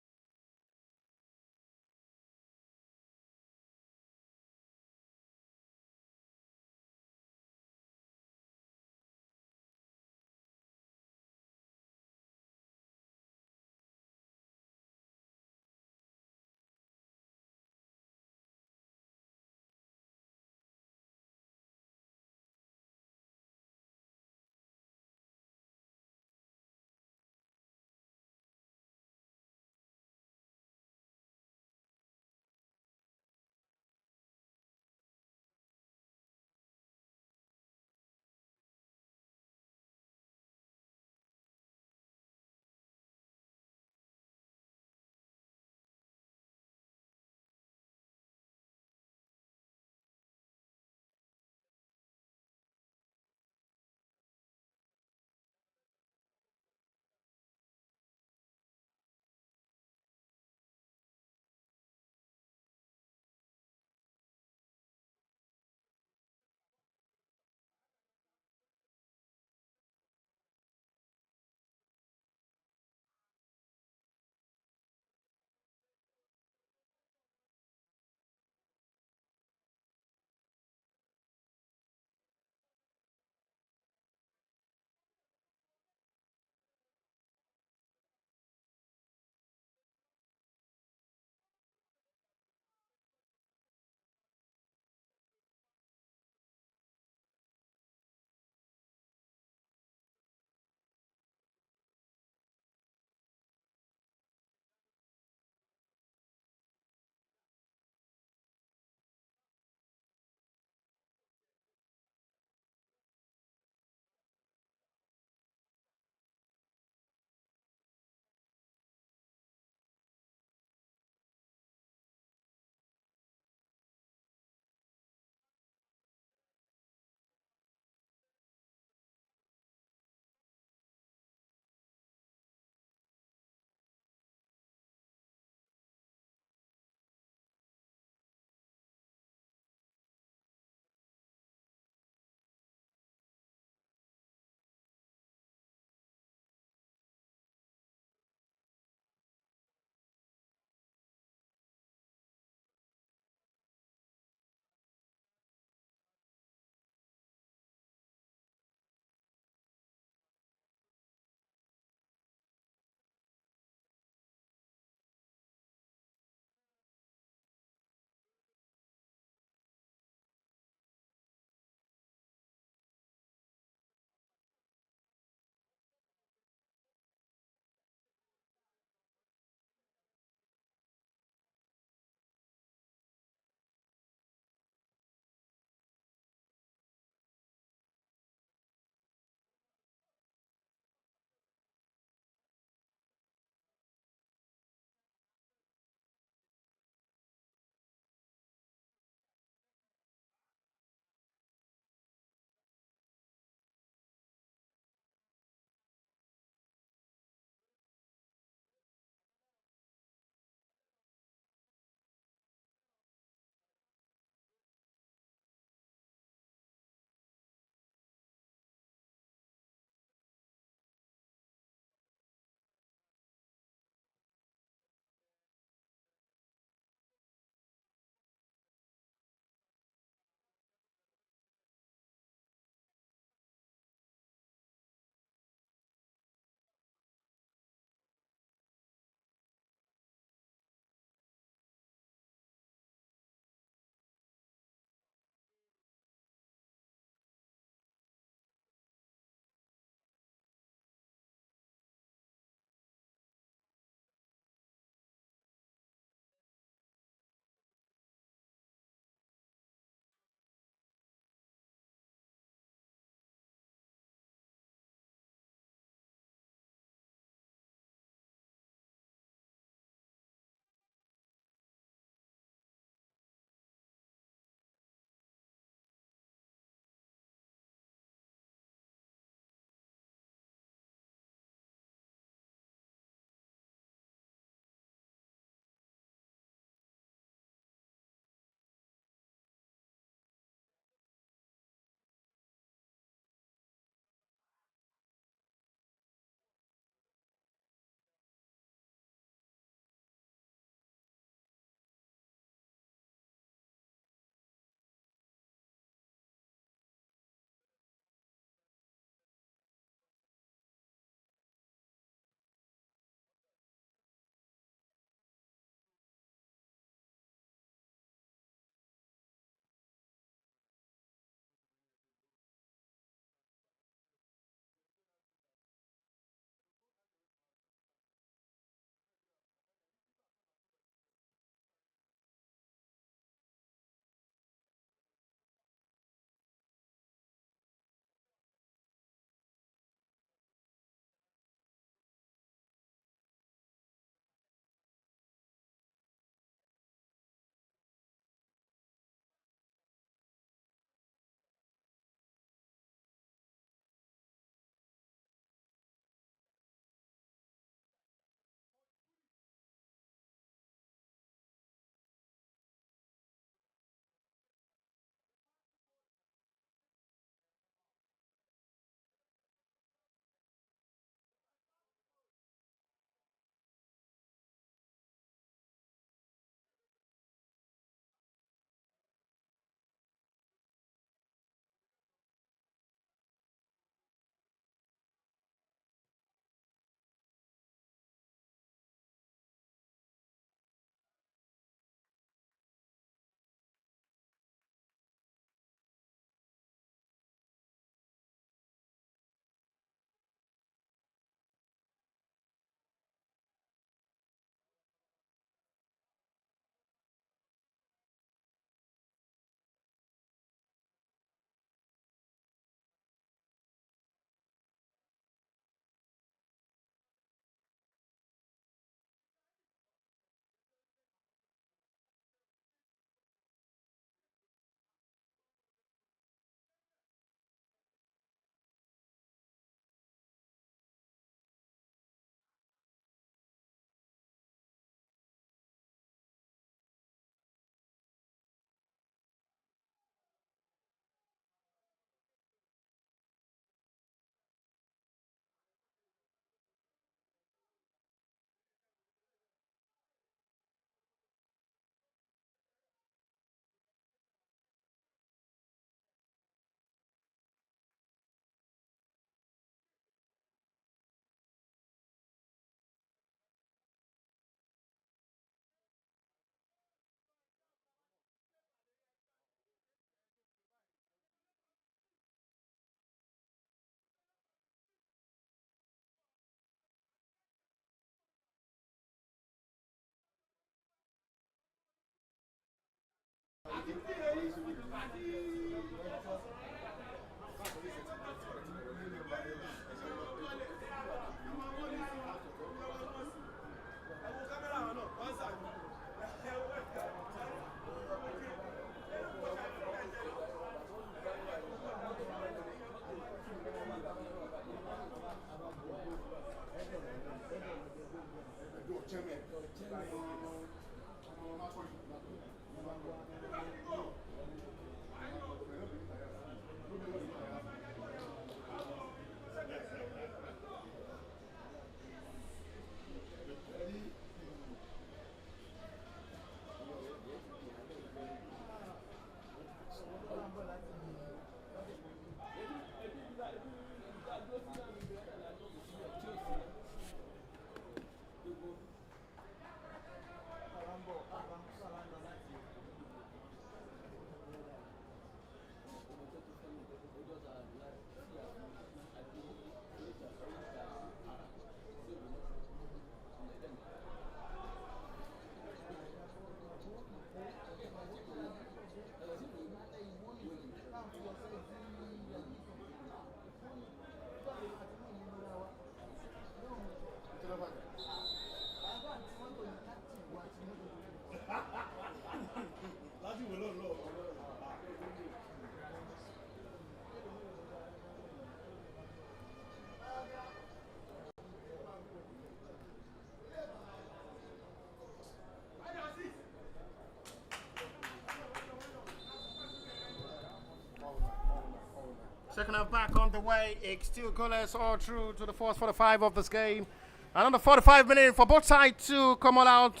Second half back on the way. It's still goalless all through to the first 45 of this game. Another 45 minutes for both sides to come all out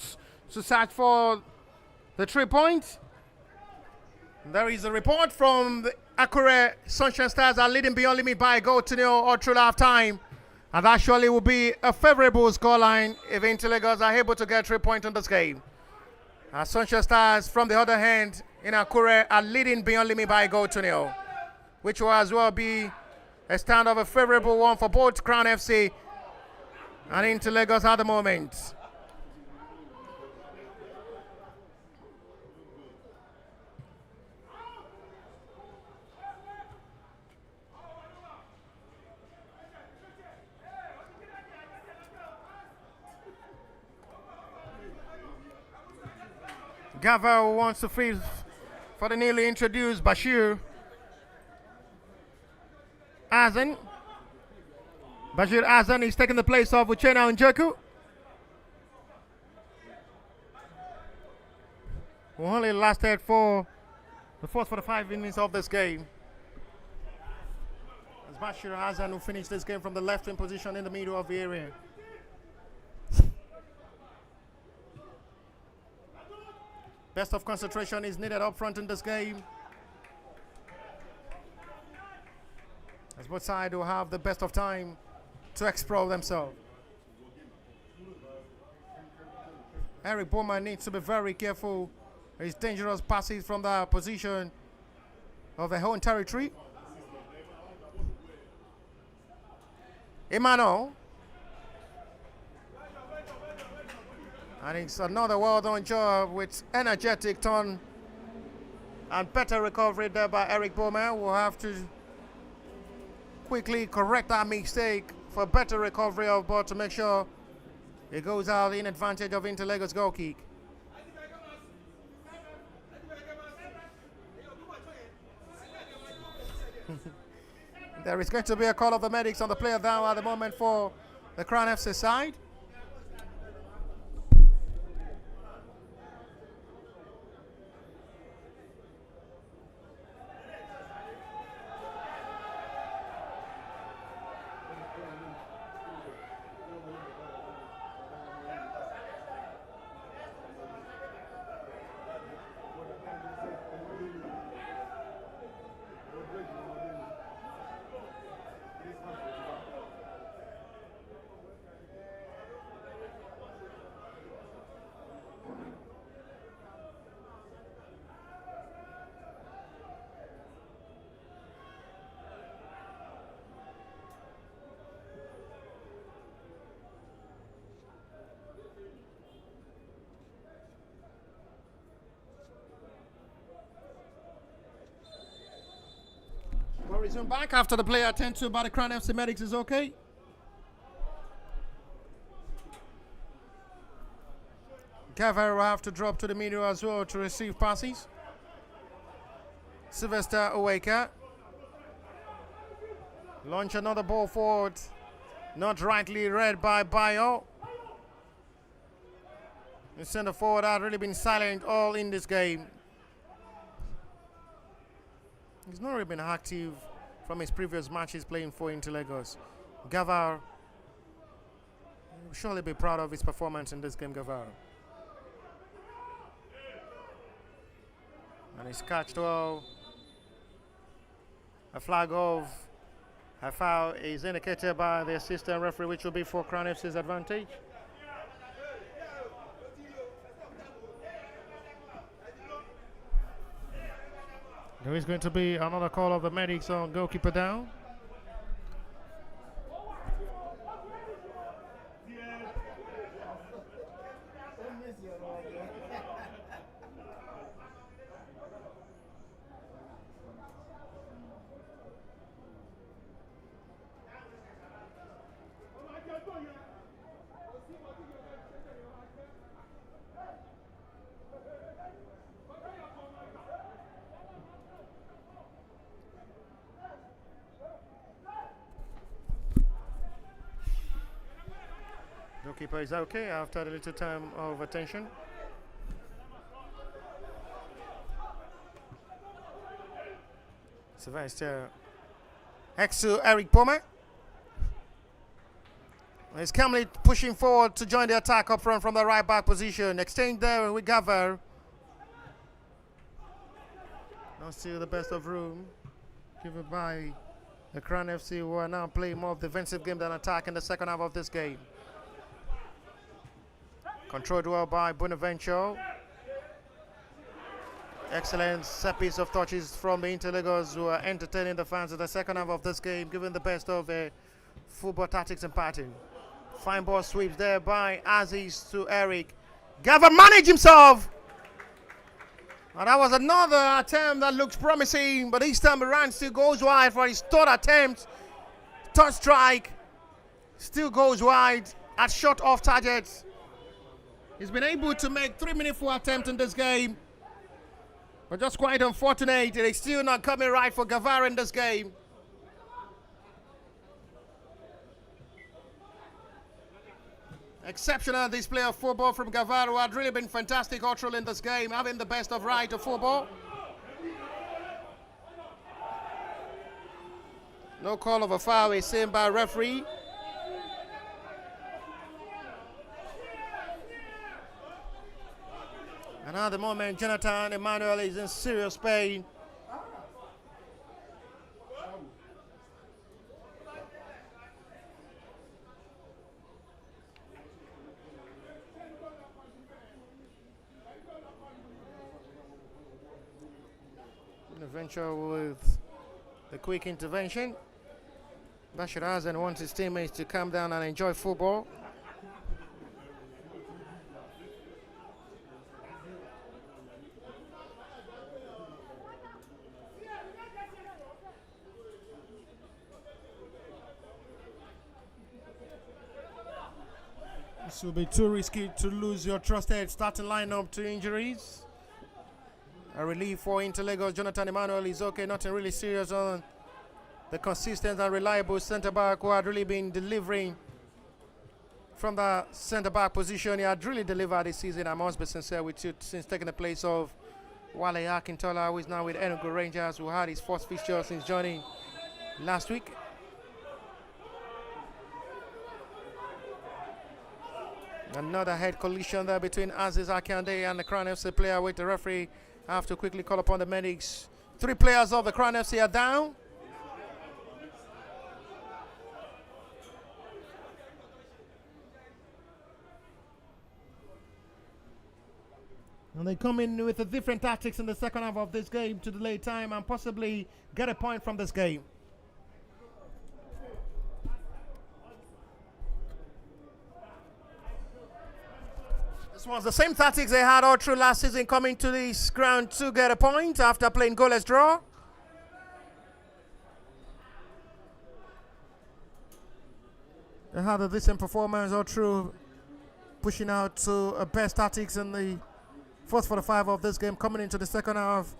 to search for the 3 points. There is a report from the Akure Sunshine Stars are leading beyond limit by a goal to nil all through half time. And that surely will be a favorable scoreline if Interlagos are able to get 3 points in this game. Sunshine Stars, from the other hand, in Akure are leading beyond limit by a goal to nil, which will as well be a stand of a favorable one for both Crown FC and Interlagos at the moment. Gava wants to freeze for the newly introduced Bashir Azan. Bashir Azan is taking the place of Uchenna Njoku, who only lasted for the first 45 minutes of this game. As Bashir Azan, who finished this game from the left wing position in the middle of the area. Best of concentration is needed up front in this game, as both sides will have the best of time to explore themselves. Eric Bowman needs to be very careful. His dangerous passes from the position of the home territory. Emmanuel. And it's another well-done job with energetic turn and better recovery there by Eric Bowman. We'll have to quickly correct that mistake for better recovery of ball to make sure it goes out in advantage of Interlagos goal kick. There is going to be a call of the medics on the player down at the moment for the Crown FC side. Resume back after the player attended to by the Crown FC medics is okay. Gavin will have to drop to the middle as well to receive passes. Sylvester Oweka. Launch another ball forward. Not rightly read by Bayo. The center forward had really been silent all in this game. He's not really been active from his previous matches playing for Interlagos. Gavar will surely be proud of his performance in this game, Gavar. And he's catched well. A flag of a foul is indicated by the assistant referee, which will be for Crown FC's advantage. There is going to be another call of the medics on goalkeeper down. Goalkeeper is okay after a little time of attention. Sylvester Next to Eric Pomer. He's calmly pushing forward to join the attack up front from the right back position. Exchange there with Gavar. Not still the best of room. Given by the Crown FC, who are now playing more of defensive game than attack in the second half of this game. Controlled well by Bonaventure. Excellent set piece of touches from the Interlagos, who are entertaining the fans in the second half of this game, giving the best of football tactics and pattern. Fine ball sweeps there by Aziz to Eric. Gava managed himself. And that was another attempt that looks promising, but this time Iran still goes wide for his third attempt. Third strike. Still goes wide at shot off target. He's been able to make 3 meaningful attempts in this game. But just quite unfortunate, it's still not coming right for Gavar in this game. Exceptional display of football from Gavar, who had really been fantastic all through in this game, having the best of right of football. No call of a foul is seen by referee. And at the moment, Jonathan Emmanuel is in serious pain. Venture with the quick intervention. Bashir Hasan wants his teammates to calm down and enjoy football. This will be too risky to lose your trusted starting lineup to injuries. A relief for Interlagos. Jonathan Emmanuel is okay, nothing really serious on the consistent and reliable centre-back who had really been delivering from the centre-back position. He had really delivered this season, I must be sincere with you, since taking the place of Wale Akintola, who is now with Enugu Rangers, who had his first fixture since joining last week. Another head collision there between Aziz Akande and the Crown FC player, with the referee have to quickly call upon the medics. 3 players of the Crown FC are down. And they come in with a different tactics in the second half of this game to delay time and possibly get a point from this game. This was the same tactics they had all through last season, coming to this ground to get a point after playing goalless draw. They had a decent performance all through, pushing out to a best tactics in the first 45 of this game, coming into the second half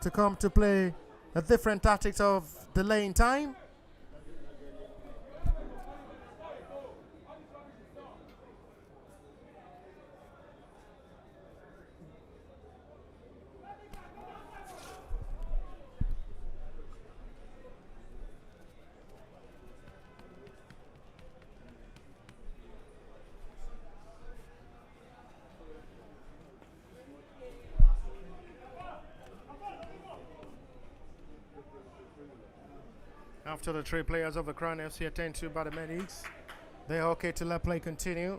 to come to play a different tactics of delaying time. After the 3 players of the Crown FC attend to by the medics, they're okay to let play continue.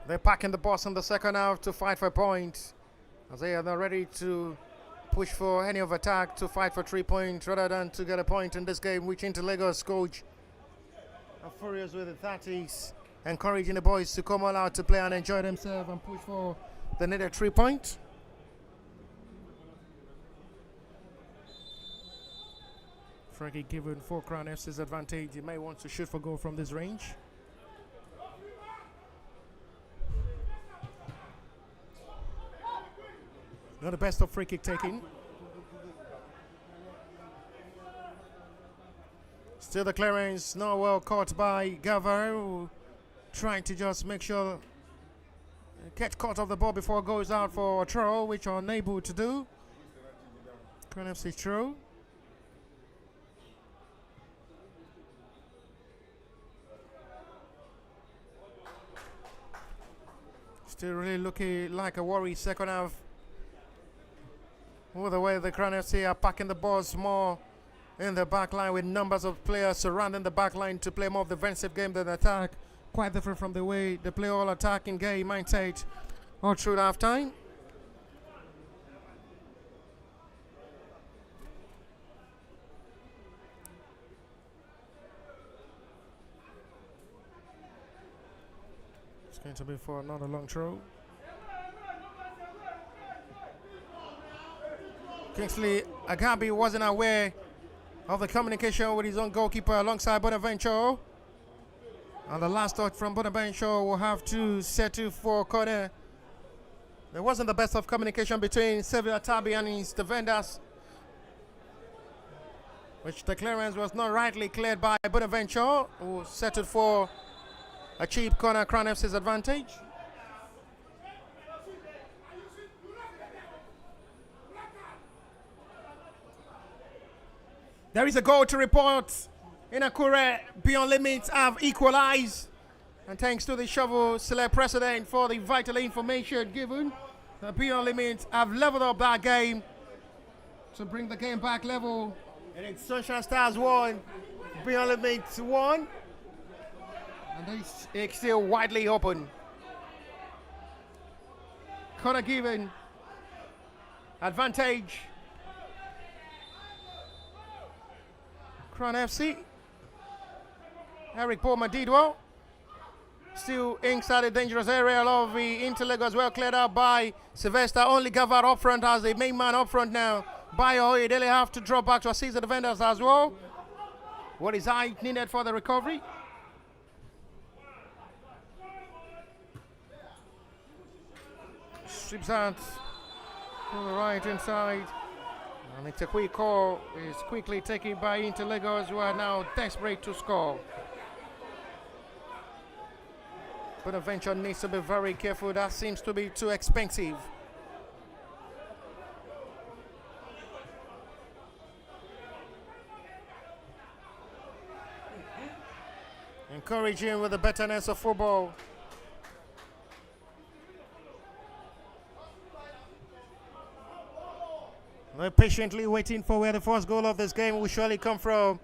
They're packing the bus in the second half to fight for a point, as they are not ready to push for any of attack, to fight for 3 points rather than to get a point in this game, which Interlagos coach are furious with the tactics, encouraging the boys to come all out to play and enjoy themselves and push for the needed 3 points. Frankie given for Crown FC's advantage. He may want to shoot for goal from this range. Not the best of free kick taking. Still the clearance, not well caught by Gavar, who trying to just make sure catch caught of the ball before it goes out for a throw, which are unable to do. Crown FC throw. Still really looking like a worry second half. With the way the Crown FC are packing the balls more in the back line with numbers of players surrounding the back line to play more of the defensive game than attack. Quite different from the way they play all attacking game mindset all through half time. It's going to be for another long throw. Kingsley Agabi wasn't aware of the communication with his own goalkeeper alongside Bonaventure. And the last touch from Bonaventure will have to settle for corner. There wasn't the best of communication between Silvio Tabi and his defenders, which the clearance was not rightly cleared by Bonaventure, who settled for a cheap corner. Crown FC's advantage. There is a goal to report. In Akure, Beyond Limits have equalized. And thanks to the shovel select precedent for the vital information given, the Beyond Limits have leveled up that game to bring the game back level. And it's Sunshine Stars 1, Beyond Limits 1. And it's still widely open. Corner given. Advantage. Crown FC. Eric Paul Madidwo. Still inside the dangerous area of the Interlego as well. Cleared out by Sylvester. Only Gavard up front as the main man up front now. Bayo Oyedele have to drop back to assist the defenders as well. What is height needed for the recovery? Sweeps out to the right inside. And it's a quick call. It's quickly taken by Interlegos, who are now desperate to score. Bonaventure needs to be very careful. That seems to be too expensive. Encouraging with the betterness of football. They're patiently waiting for where the first goal of this game will surely come from.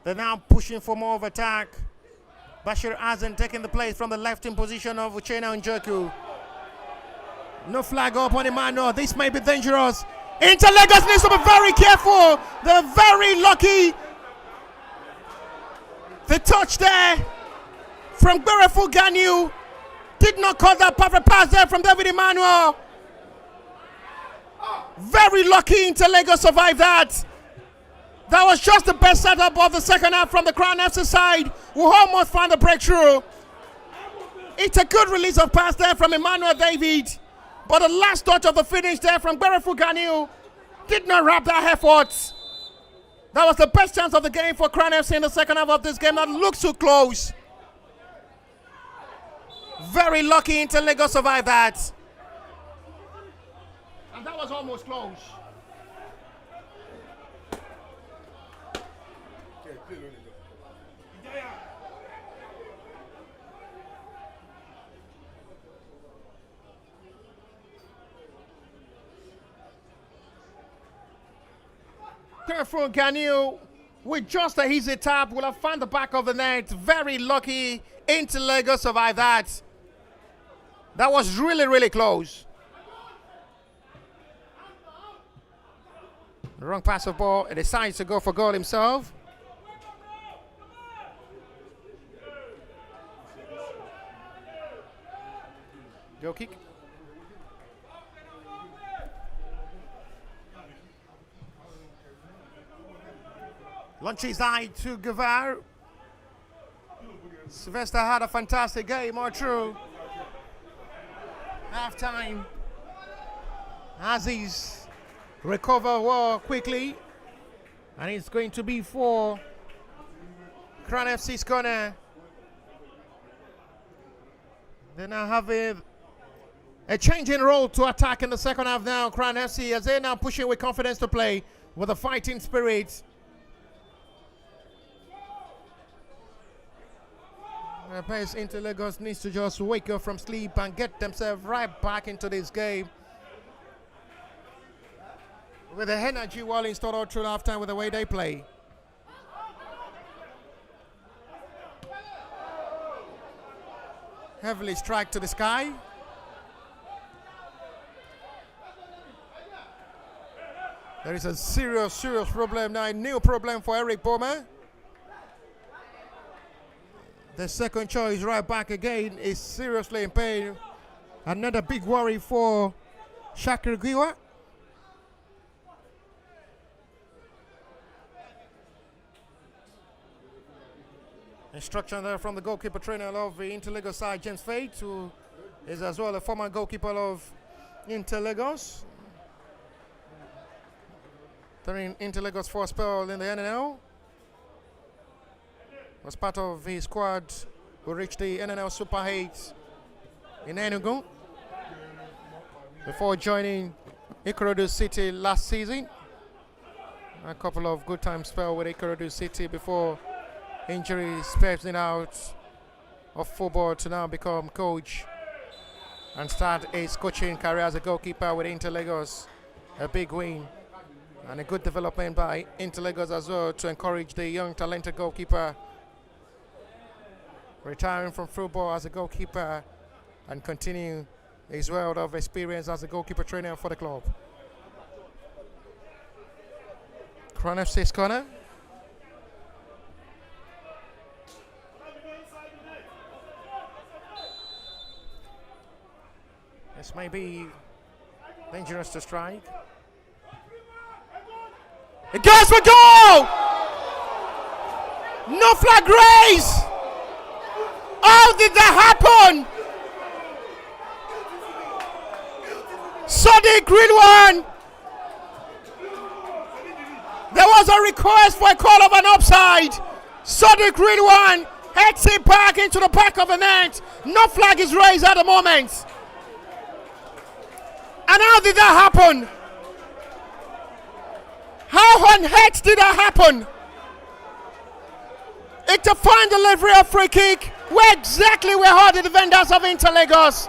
They're now pushing for more of attack. Bashir hasn't taken the place from the left-in position of Uchenna Njoku. No flag up on Emmanuel. This may be dangerous. Interlegos needs to be very careful. They're very lucky. The touch there from Berefu Ganyu did not cause that perfect pass there from David Emmanuel. Very lucky Interlegos survived that. That was just the best setup of the second half from the Crown FC side, who almost found the breakthrough. It's a good release of pass there from Emmanuel David, but the last touch of the finish there from Berefu Ganyu did not wrap that effort. That was the best chance of the game for Crown FC in the second half of this game. That looks too close. Very lucky Interlegos survived that. And that was almost close. Careful Ganyu with just a easy tap will have found the back of the net. Very lucky Interlegos survived that. That was really, really close. The wrong pass of ball. He decides to go for goal himself. Goal kick. Launches side to Gavar. Sylvester had a fantastic game, or true. Half time. Aziz recover well quickly. And it's going to be for Crown FC's corner. They now have a change in role to attack in the second half now. Crown FC as they're now pushing with confidence to play with a fighting spirit. Base into Lagos needs to just wake up from sleep and get themselves right back into this game. With the energy well installed all through halftime with the way they play. Heavily strike to the sky. There is a serious problem now, a new problem for Eric Boma. The second choice right back again is seriously in pain. Another big worry for Shakir Giwa. Instruction there from the goalkeeper trainer of the Interlagos side, James Fate, who is as well a former goalkeeper of Interlagos. During Interlagos for a spell in the NNL. Was part of the squad who reached the NNL Super 8 in Enugu before joining Ikorodu City last season. A couple of good time spell with Ikorodu City before injury spares him out of football to now become coach and start his coaching career as a goalkeeper with Interlagos. A big win and a good development by Interlagos as well to encourage the young talented goalkeeper retiring from football as a goalkeeper and continue his world of experience as a goalkeeper trainer for the club. Crown FC's corner. This may be dangerous to strike. It goes for goal! No flag raised! How did that happen? Sadiq Ridwan. There was a request for a call of an offside. Sadiq Ridwan heads it back into the back of the net. No flag is raised at the moment. And how did that happen? How on earth did that happen? It's a fine delivery of free kick. Where exactly were all the defenders of Interlagos?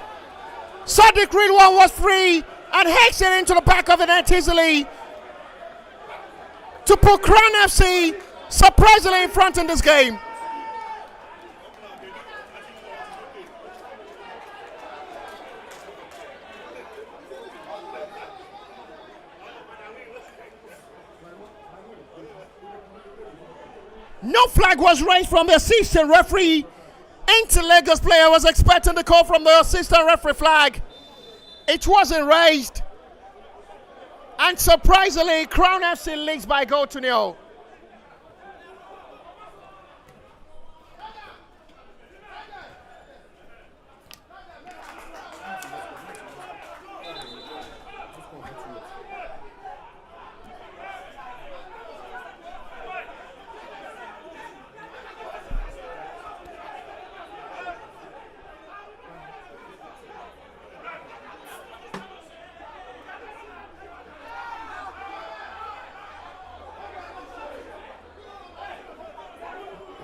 Sadiq Ridwan was free and heads it into the back of the net easily to put Crown FC surprisingly in front in this game. No flag was raised from the assistant referee. Interlagos player was expecting the call from the assistant referee flag. It wasn't raised. And surprisingly, Crown FC leads by goal to nil.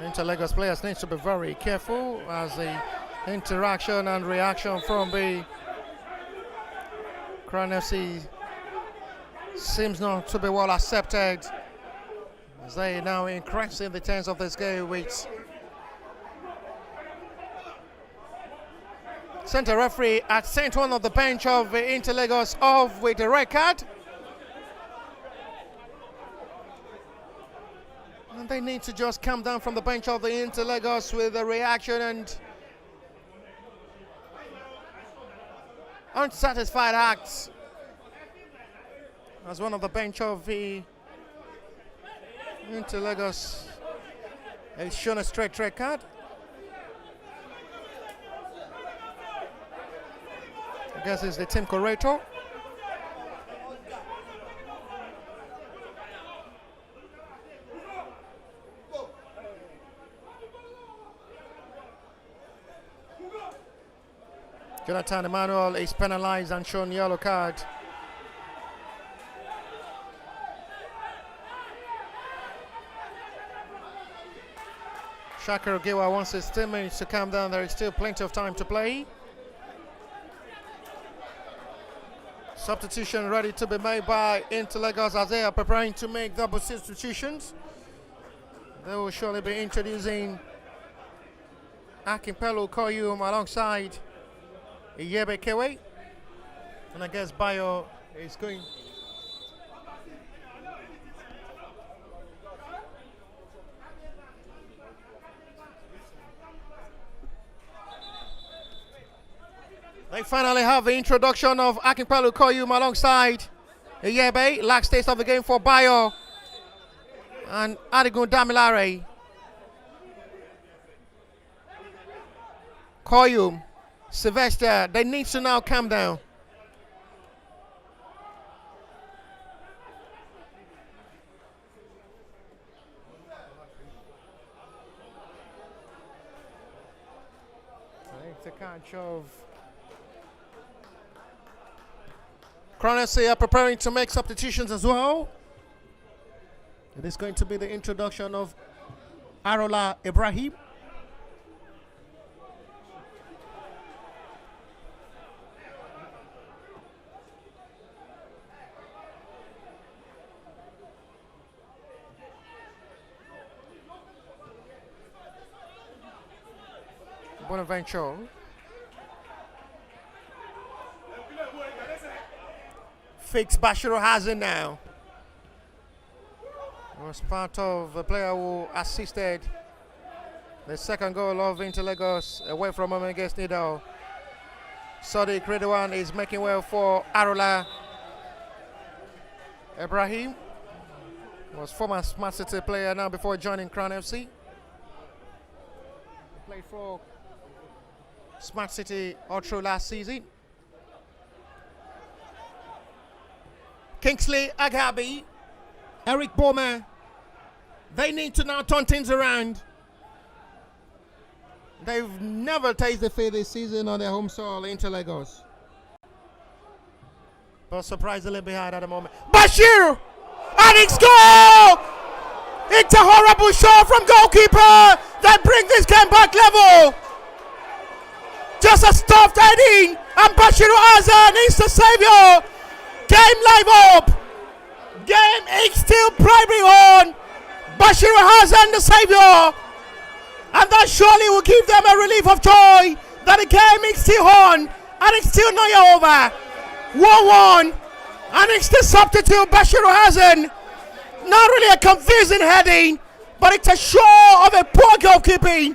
Interlagos players need to be very careful as the interaction and reaction from the Crown FC seems not to be well accepted as they now increase in the terms of this game, which center referee had sent one of the bench of Interlagos off with a red card. And they need to just come down from the bench of the Interlagos with a reaction and unsatisfied acts. As one of the bench of the Interlagos is shown a straight red card. I guess it's the team curator. Jonathan Emmanuel is penalized and shown yellow card. Shakir Ogewa wants his teammates to calm down. There is still plenty of time to play. Substitution ready to be made by Inter Lagos as they are preparing to make double substitutions. They will surely be introducing Akimpelu Koyum alongside Iyebe Kewe. And I guess Bayo is going. They finally have the introduction of Akimpelu Koyum alongside Iyebe. Last taste of the game for Bayo and Adigun Damilare. Koyum, Sylvester, they need to now calm down. I think the catch of Cronesi are preparing to make substitutions as well. It is going to be the introduction of Arola Ibrahim. Bonaventure. Fix Bashiru has it now. Was part of the player who assisted the second goal of Inter Lagos away from home against Nidal. Sadiq Redouane is making way for Arola Ibrahim. Was former Smart City player now before joining Crown FC. Played for Smart City all through last season. Kingsley Agabi, Eric Bowman, they need to now turn things around. They've never tasted defeat this season on their home soil, Inter Lagos. But surprisingly behind at the moment. Bashir! And it's goal! It's a horrible shot from goalkeeper that brings this game back level. Just a stuffed heading, and Bashiru Azan is the savior. Game live up. Game is still primary on. Bashiru Azan the savior. And that surely will give them a relief of joy that the game is still on and it's still not yet over. 1-1. And it's the substitute Bashiru Azan. Not really a confusing heading, but it's a show of a poor goalkeeping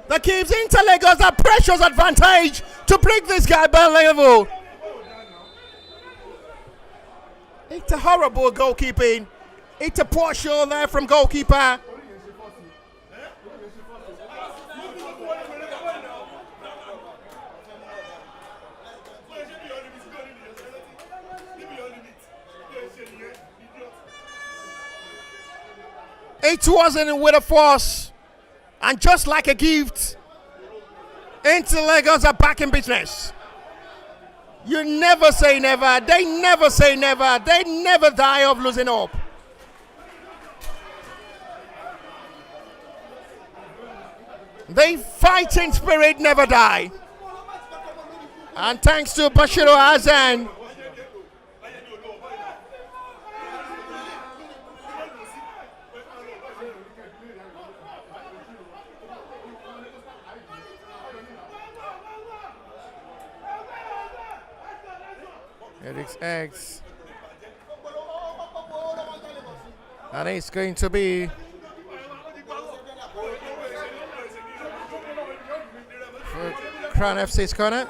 that gives Inter Lagos a precious advantage to bring this guy back level. It's a horrible goalkeeping. It's a poor show there from goalkeeper. It wasn't with a force. And just like a gift, Inter Lagos are back in business. You never say never. They never say never. They never die of losing hope. They fighting spirit never die. And thanks to Bashiru Azan, Eric's eggs. And it's going to be for Crown FC's corner.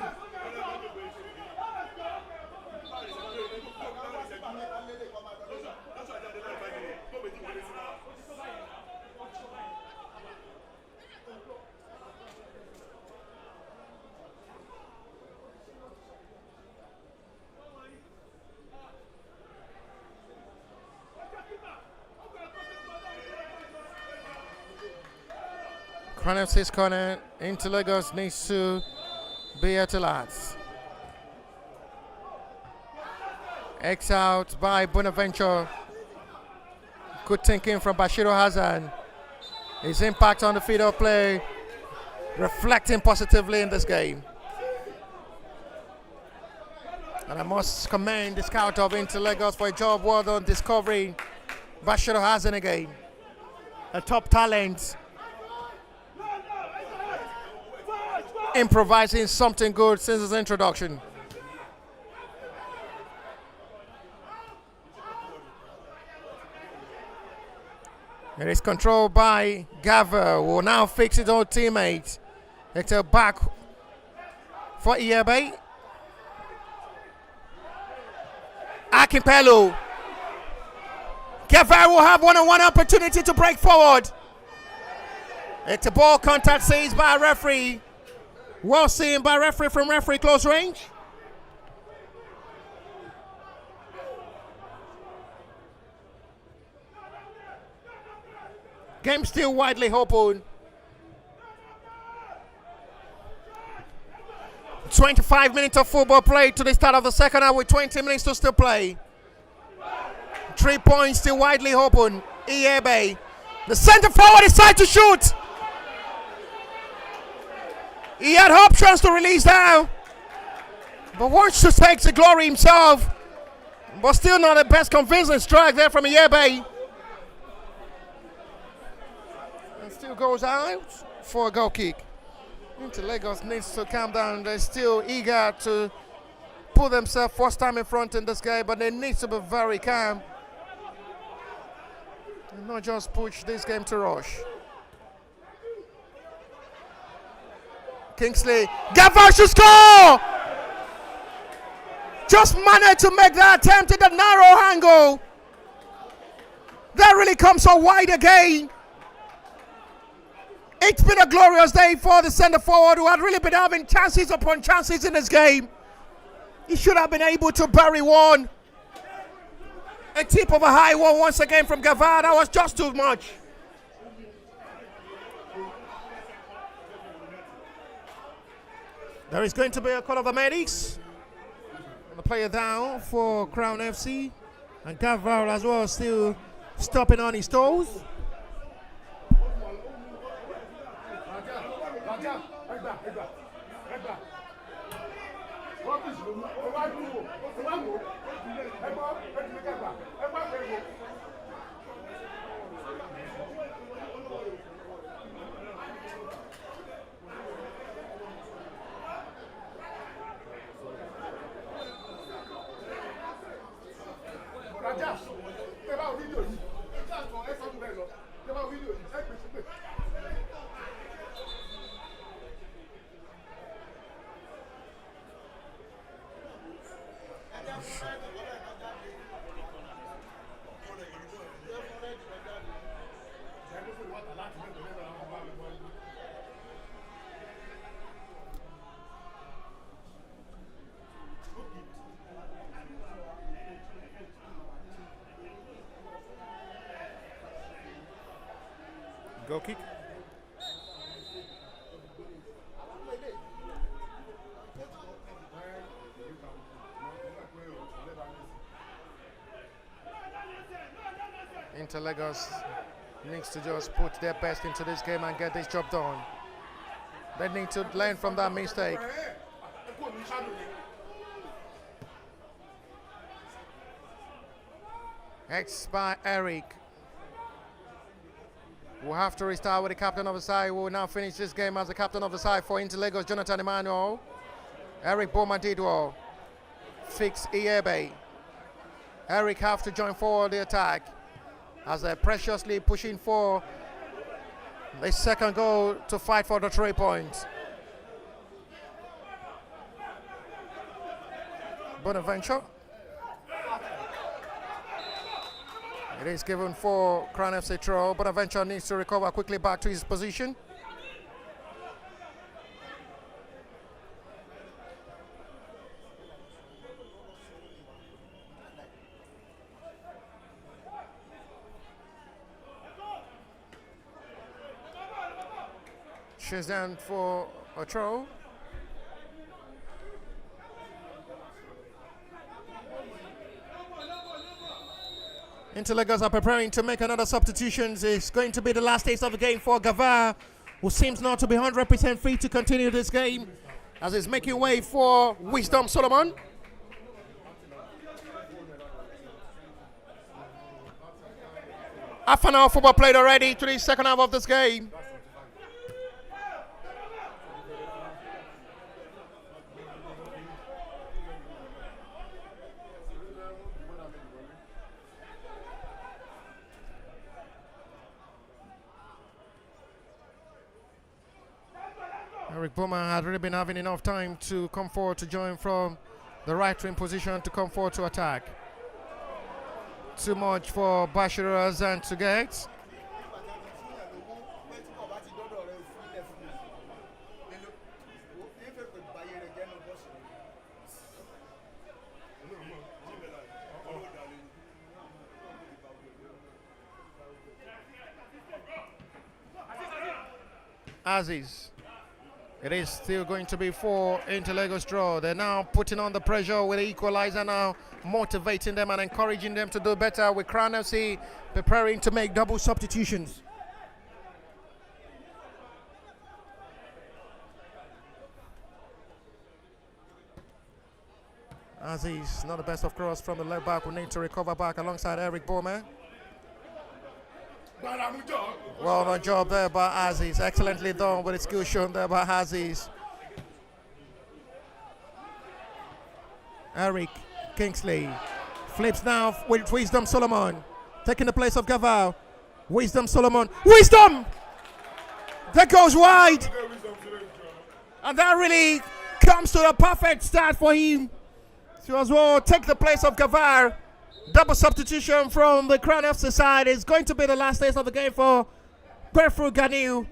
Crown FC's corner. Inter Lagos needs to be at alert. X out by Bonaventure. Good thinking from Bashiru Hazan. His impact on the field of play reflecting positively in this game. And I must commend the scout of Inter Lagos for a job well done discovering Bashiru Hasan again, a top talent, improvising something good since his introduction. It is controlled by Gava, who will now fix his own teammate. It's a back for Iebe. Akimpelu. Gava will have one-on-one opportunity to break forward. It's a ball contact seized by a referee. Well seen by referee from referee close range. Game still widely open. 25 minutes of football play to the start of the second half with 20 minutes to still play. 3 points still widely open. Iebe. The center forward decides to shoot. He had options to release now, but wants to take the glory himself. But still not the best convincing strike there from Iebe. Still goes out for a goal kick. Inter Lagos needs to calm down. They're still eager to put themselves first time in front in this game, but they need to be very calm and not just push this game to rush. Kingsley, Gava should score! Just managed to make that attempt at the narrow angle. That really comes so wide again. It's been a glorious day for the centre forward who had really been having chances upon chances in this game. He should have been able to bury one. A tip of a high one once again from Gava. That was just too much. There is going to be a call of the medics. The player down for Crown FC. And Gava as well still stopping on his toes. Goal kick. Inter Lagos needs to just put their best into this game and get this job done. They need to learn from that mistake. X by Eric. We'll have to restart with the captain of the side. We'll now finish this game as the captain of the side for Inter Lagos, Jonathan Emmanuel. Eric Bomadidwo. Fix Iebe. Eric have to join forward the attack as they're preciously pushing for the second goal to fight for the 3 points. Bonaventure. It is given for Crown FC throw. Bonaventure needs to recover quickly back to his position. She's down for a throw. Inter Lagos are preparing to make another substitutions. It's going to be the last taste of the game for Gavar, who seems not to be 100% free to continue this game, as he's making way for Wisdom Solomon. Half an hour football played already to the second half of this game. Eric Bowman had really been having enough time to come forward to join from the right wing position to come forward to attack. Too much for Bashir Azan to get. Aziz. It is still going to be for Inter Lagos draw. They're now putting on the pressure with the equalizer now, motivating them and encouraging them to do better, with Crown FC preparing to make double substitutions. Aziz, not the best of cross from the left back, will need to recover back alongside Eric Bowman. Well done job there by Aziz. Excellently done with the skill shown there by Aziz. Eric Kingsley flips now with Wisdom Solomon, taking the place of Gaval. Wisdom Solomon. Wisdom! That goes wide. And that really comes to a perfect start for him to as well take the place of Gavar. Double substitution from the Crown FC side is going to be the last taste of the game for Berfru Ganiu,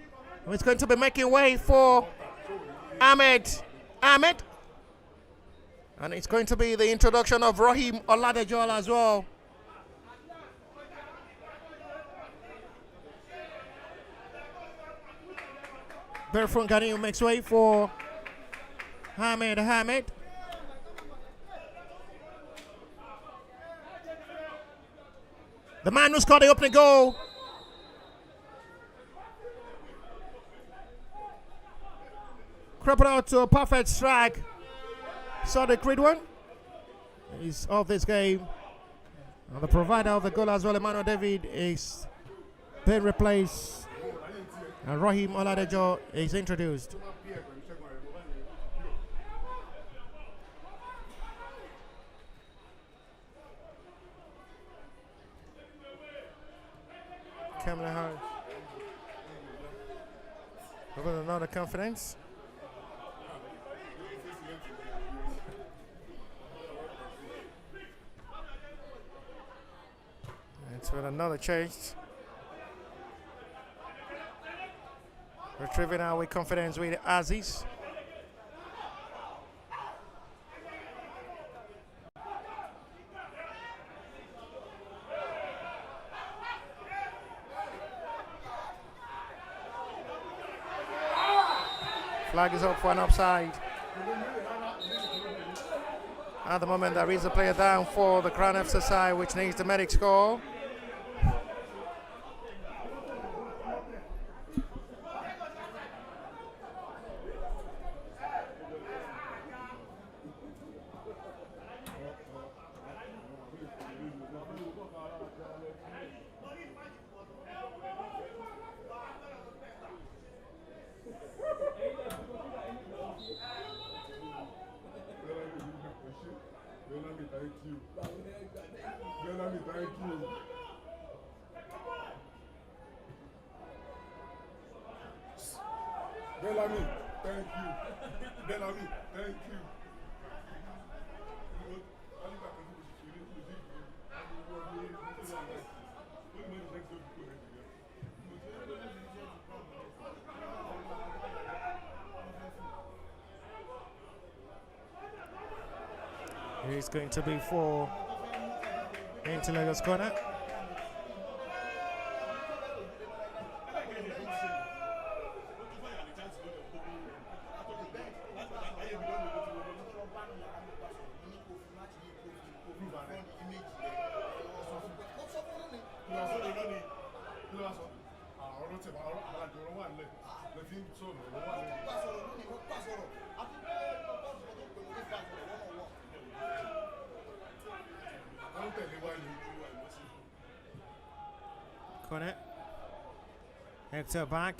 who is going to be making way for Ahmed. And it's going to be the introduction of Rahim Oladejo as well. Berfru Ganiu makes way for Ahmed. The man who scored the opening goal. Crop it out to a perfect strike. Saw the great one. He's off this game. And the provider of the goal as well, Emmanuel David, is being replaced. And Rahim Oladejo is introduced. Kamala Harris with another confidence. It's with another change. Retrieving now with confidence with Aziz. Flag is up for an offside. At the moment, there is a player down for the Crown FC side, which needs the medic score. Bellamy, thank you. Bellamy, thank you. It's going to be for Inter Lagos corner. Corner. Hector back.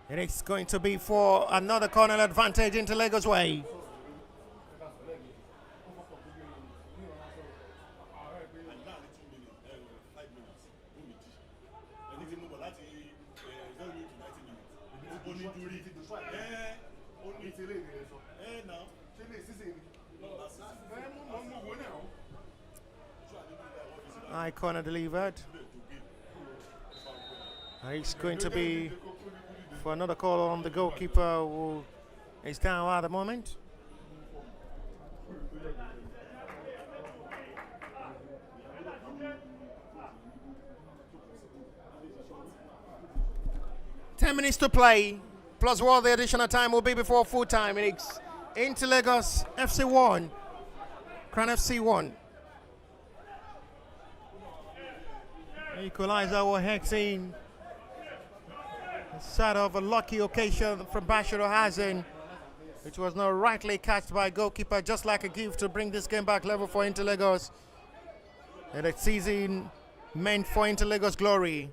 It is going to be for another corner advantage into Lagos way. High corner delivered. It's going to be for another call on the goalkeeper who is down at the moment. Ten minutes to play, plus what the additional time will be before full time. It's into Lagos FC 1, Crown FC 1. Equalizer will hex in. Sort of a lucky occasion from Bashiro Hazen, which was not rightly catched by goalkeeper, just like a gift to bring this game back level for Inter Lagos. And a season meant for Inter Lagos glory.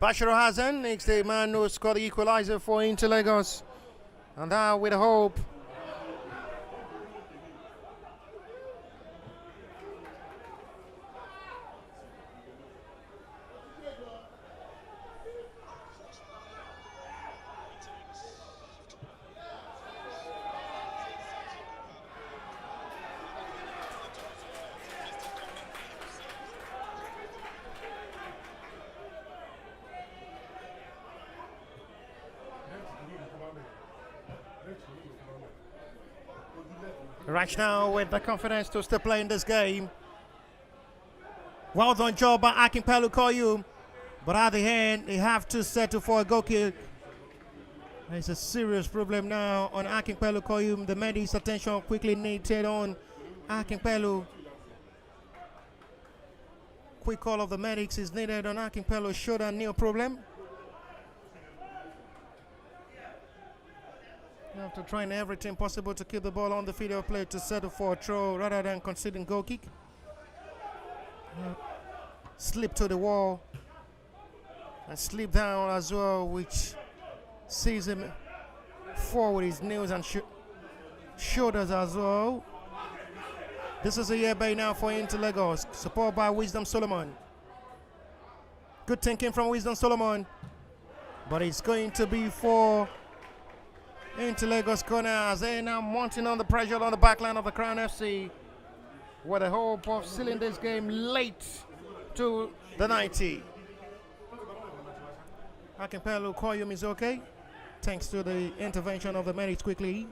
Bashiro Hazen is the man who scored the equalizer for Inter Lagos. And now with hope. Right now with the confidence to still play in this game. Well done job by Akinpelu Koyum. But at the end, they have to settle for a goal kick. There's a serious problem now on Akinpelu Koyum. The medics' attention quickly needed on Akinpelu. Quick call of the medics is needed on Akinpelu's shoulder knee problem. You have to try everything possible to keep the ball on the field of play to settle for a throw rather than conceding goal kick. Slip to the wall and slip down as well, which sees him fall with his knees and shoulders as well. This is a year by now for Inter Lagos, supported by Wisdom Solomon. Good thinking from Wisdom Solomon, but it's going to be for Inter Lagos corner as they now mounting on the pressure on the back line of the Crown FC with the hope of sealing this game late to the 90. Akinpelu Koyum is okay, thanks to the intervention of the medics quickly.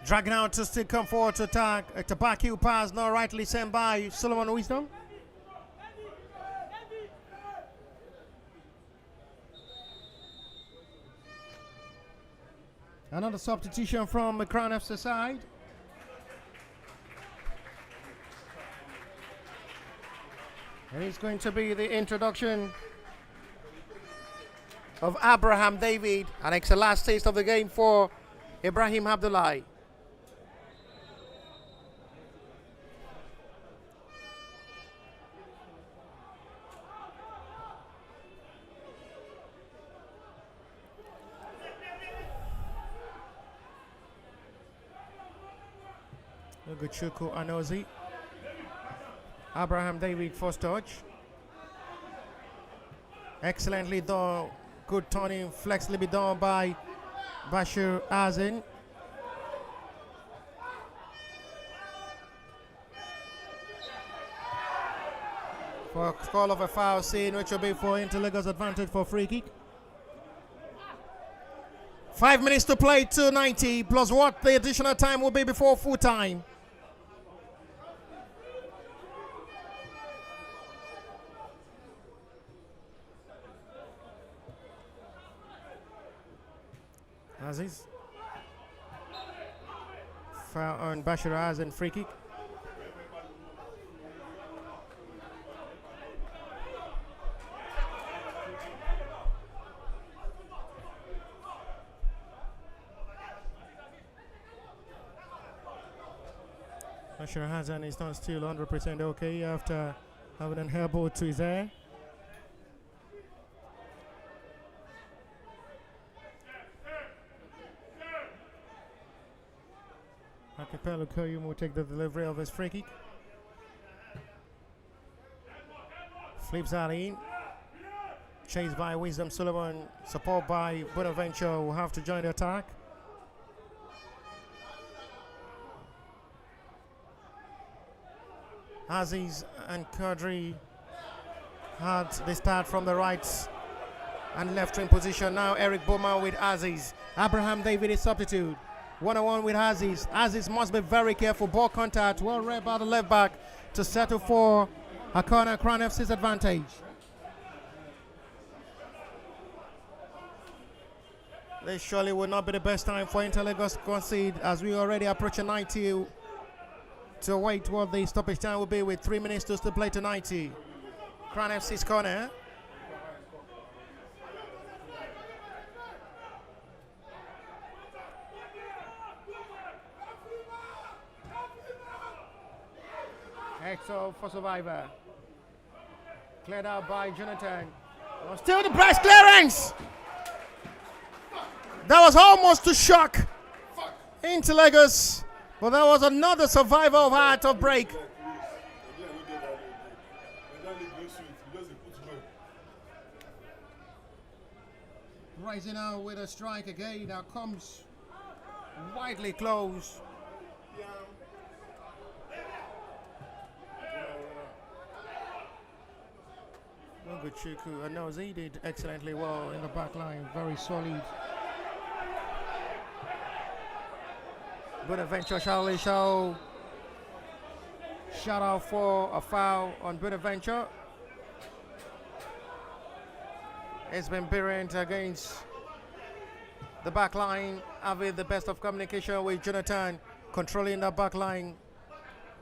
Dragging out to still come forward to attack. A Tabaki pass, not rightly sent by Solomon Wisdom. Another substitution from the Crown FC side. And it's going to be the introduction of Abraham David. And it's the last taste of the game for Ibrahim Abdullahi. Chuku Anozi. Abraham David first touch. Excellently done. Good turning, flexibly done by Bashir Azin. For a call of a foul scene, which will be for Interlagos advantage for free kick. 5 minutes to play, 290, plus what the additional time will be before full time. Aziz. Foul on Bashir Azin, free kick. Bashir Azin is not still 100% okay after having an elbow to his hair. Akipelu Koyum will take the delivery of his free kick. Flips that in. Chased by Wisdom Sullivan. Support by Bonaventure will have to join the attack. Aziz and Kadri had the start from the right and left wing position. Now Eric Bowman with Aziz. Abraham David is substitute. 1-on-1 with Aziz. Aziz must be very careful. Ball contact. Well read by the left back to settle for a corner. Crown FC's advantage. This surely will not be the best time for Interlagos to concede, as we already approach 90 to wait what the stoppage time will be with 3 minutes to still play to 90. Crown FC's corner. Hector for survivor. Cleared out by Jonathan. Still the press clearance. That was almost to shock Interlagos, but that was another survivor of heart of break. Rising out with a strike again that comes widely close. Chuku Anozi did excellently well in the back line, very solid. Bonaventure shall shout out for a foul on Bonaventure. It's been brilliant against the back line, having the best of communication with Jonathan, controlling the back line,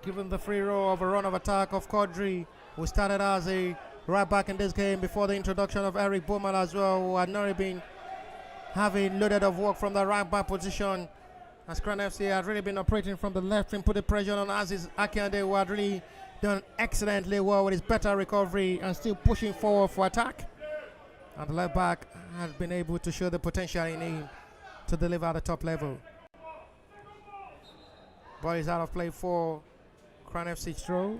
giving the free roll of a run of attack of Kodri, who started as a right back in this game before the introduction of Eric Bowman as well, who had not been having loaded of work from the right back position. As Crown FC had really been operating from the left and put the pressure on Aziz Akiande, who had really done excellently well with his better recovery and still pushing forward for attack. And the left back has been able to show the potential in him to deliver at the top level. Ball is out of play for Crown FC throw.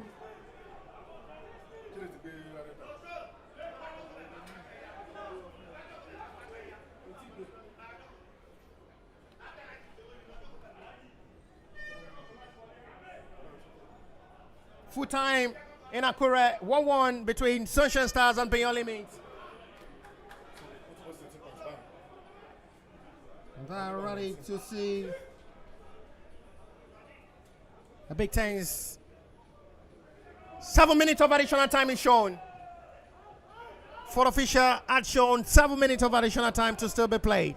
Full time in Akure, 1-1 between Sunshine Stars and Beyond Limits. They're ready to see The Big Tens. 7 minutes of additional time is shown. Fourth official had shown 7 minutes of additional time to still be played.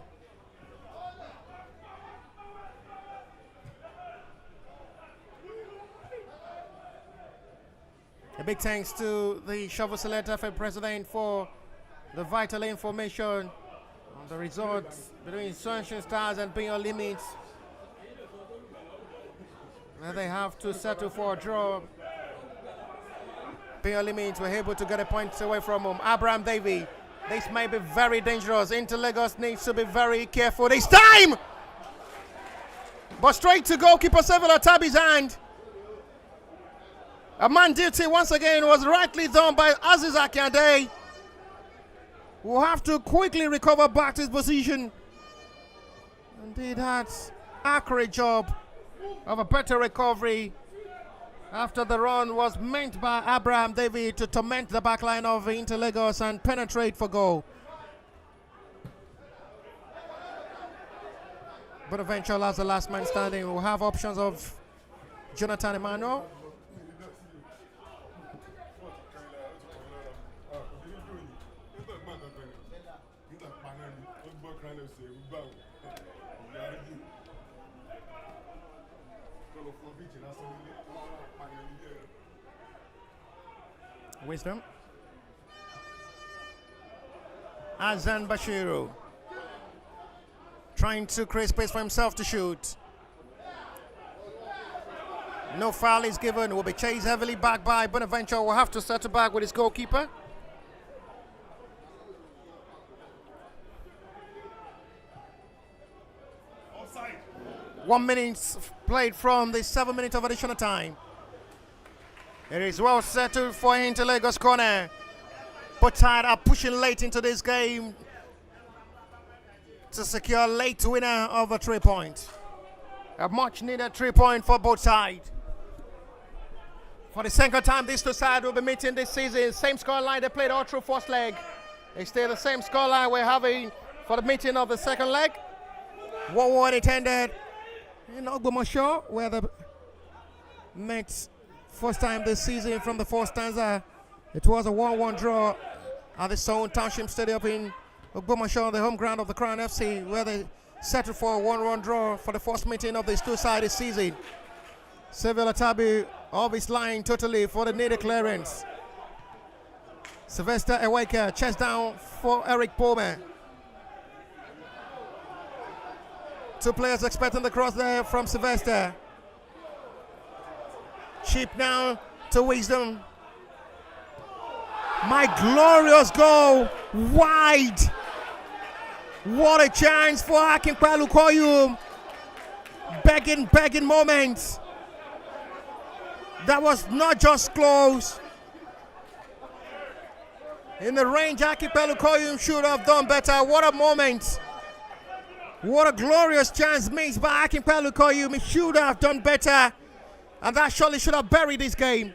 A big thanks to the Shovel Select FA president for the vital information on the result between Sunshine Stars and Beyond Limits. Where they have to settle for a draw. Beyond Limits were able to get a point away from him. Abraham Davy, this may be very dangerous. Inter Lagos needs to be very careful this time. But straight to goalkeeper Sevilla Tabi's hand. A man duty once again was rightly done by Aziz Akande, who have to quickly recover back to his position. Indeed had accurate job of a better recovery after the run was meant by Abraham David to torment the backline of Inter Lagos and penetrate for goal. But eventually, as the last man standing, we'll have options of Jonathan Emmanuel. Wisdom. Azan Bashiru trying to create space for himself to shoot. No foul is given. Will be chased heavily back by Bonaventure. Will have to settle back with his goalkeeper. Offside. 1 minute played from the 7 minutes of additional time. It is well settled for Inter Lagos corner. But Tide are pushing late into this game to secure a late winner of a 3 point. A much needed 3 point for both sides. For the second time, these two sides will be meeting this season. Same scoreline they played all through first leg. It's still the same scoreline we're having for the meeting of the second leg. 1-1 it ended in Ogbomoso, where they met first time this season from the fourth stanza. It was a 1-1 draw at the Sound Township Stadium in Ogbomoso, the home ground of the Crown FC, where they settled for a 1-1 draw for the first meeting of this two-sided this season. Sevilla Tabi off his line totally for the needed clearance. Sylvester Eweka chest down for Eric Palmer. Two players expecting the cross there from Sylvester. Chip now to Wisdom. My glorious goal, wide. What a chance for Akinpa Lukoyu. Begging moment. That was not just close. In the range, Akinpa Lukoyu should have done better. What a moment. What a glorious chance missed by Akinpa Lukoyu. He should have done better. And that surely should have buried this game.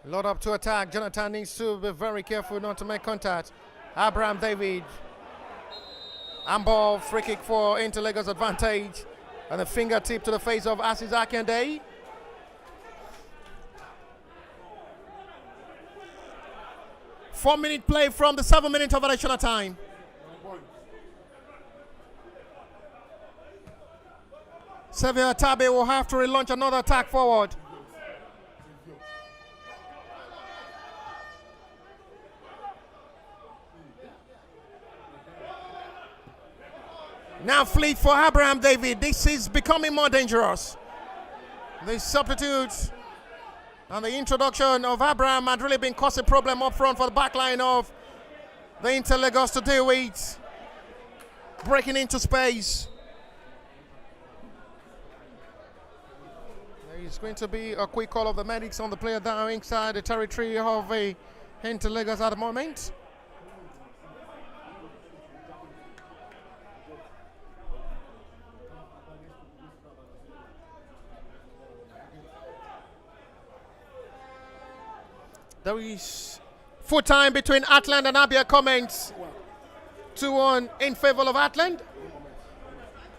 Load up to attack. Jonathan needs to be very careful not to make contact. Abraham David. Handball, free kick for Inter Lagos advantage. And a fingertip to the face of Aziz Akande. Four-minute play from the 7 minutes of additional time. Sevilla Tabe will have to relaunch another attack forward. Now fleet for Abraham David. This is becoming more dangerous. The substitute and the introduction of Abraham had really been causing a problem up front for the back line of the Inter Lagos to deal with. breaking into space. It's going to be a quick call of the medics on the player down inside the territory of Inter Lagos at the moment. There is full time between Atland and Abia comments. 2-1 in favor of Atland.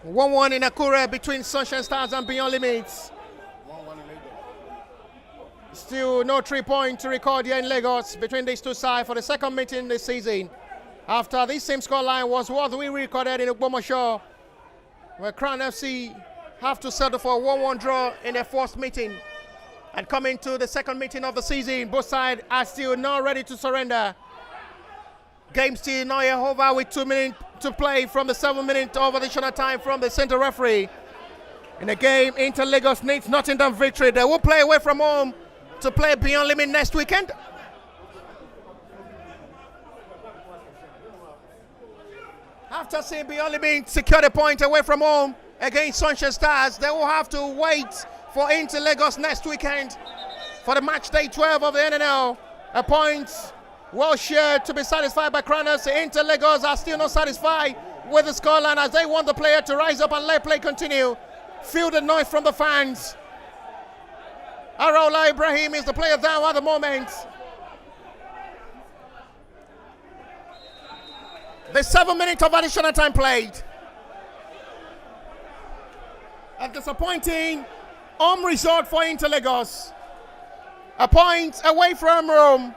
1-1 in Akure between Sunshine Stars and Beyond Limits. Still no 3 point to record here in Lagos between these two sides for the second meeting this season. After this same scoreline was what we recorded in Ogbomoso, where Crown FC have to settle for a 1-1 draw in their first meeting. And coming to the second meeting of the season, both sides are still not ready to surrender. Game still not yet over with 2 minutes to play from the 7-minute of additional time from the center referee. In a game, Inter Lagos needs Nottingham victory. They will play away from home to play Beyond Limit next weekend. After seeing Beyond Limit secure the point away from home against Sunshine Stars, they will have to wait for Inter Lagos next weekend for the match day 12 of the NNL. A point well shared to be satisfied by Crown FC. Inter Lagos are still not satisfied with the scoreline as they want the player to rise up and let play continue. Feel the noise from the fans. Araula Ibrahim is the player down at the moment. The 7 minutes of additional time played. A disappointing home result for Inter Lagos. A point away from Rome.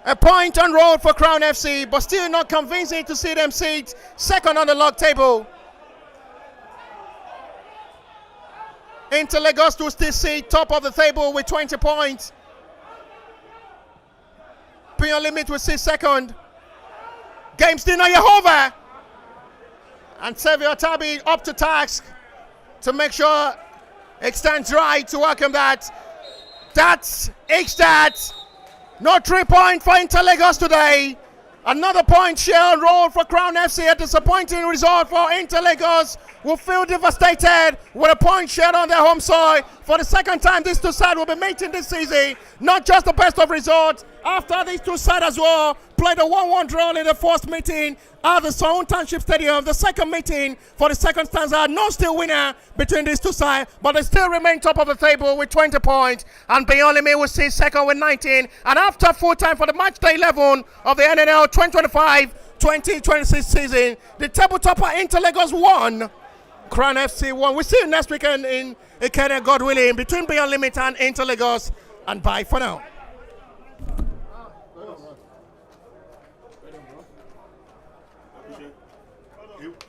A point on road for Crown FC, but still not convincing to see them sit second on the log table. Inter Lagos to still sit top of the table with 20 points. Beyond Limit will sit second. Game still not yet over. And Xavier Tabi up to task to make sure it stands right to welcome that. That's X-Stat. No 3 point for Inter Lagos today. Another point share on roll for Crown FC. A disappointing result for Inter Lagos, who feel devastated with a point share on their home soil. For the second time, these two sides will be meeting this season. Not just the best of results. After these two sides as well played a 1-1 draw in the first meeting at the Sound Township Stadium. The second meeting for the second stanza, no still winner between these two sides, but they still remain top of the table with 20 points. And Beyond Limit will sit second with 19. And after full time for the match day 11 of the NNL 2025-2026 season, the table topper Inter Lagos won. Crown FC won. We'll see you next weekend in Ikene, God willing, between Beyond Limit and Inter Lagos. And bye for now.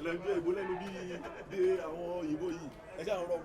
Ẹlẹ́gbẹ́ ìbò lẹ́nu bí àwọn òyìnbó yìí ẹjẹ́ àwọn ọ̀rọ̀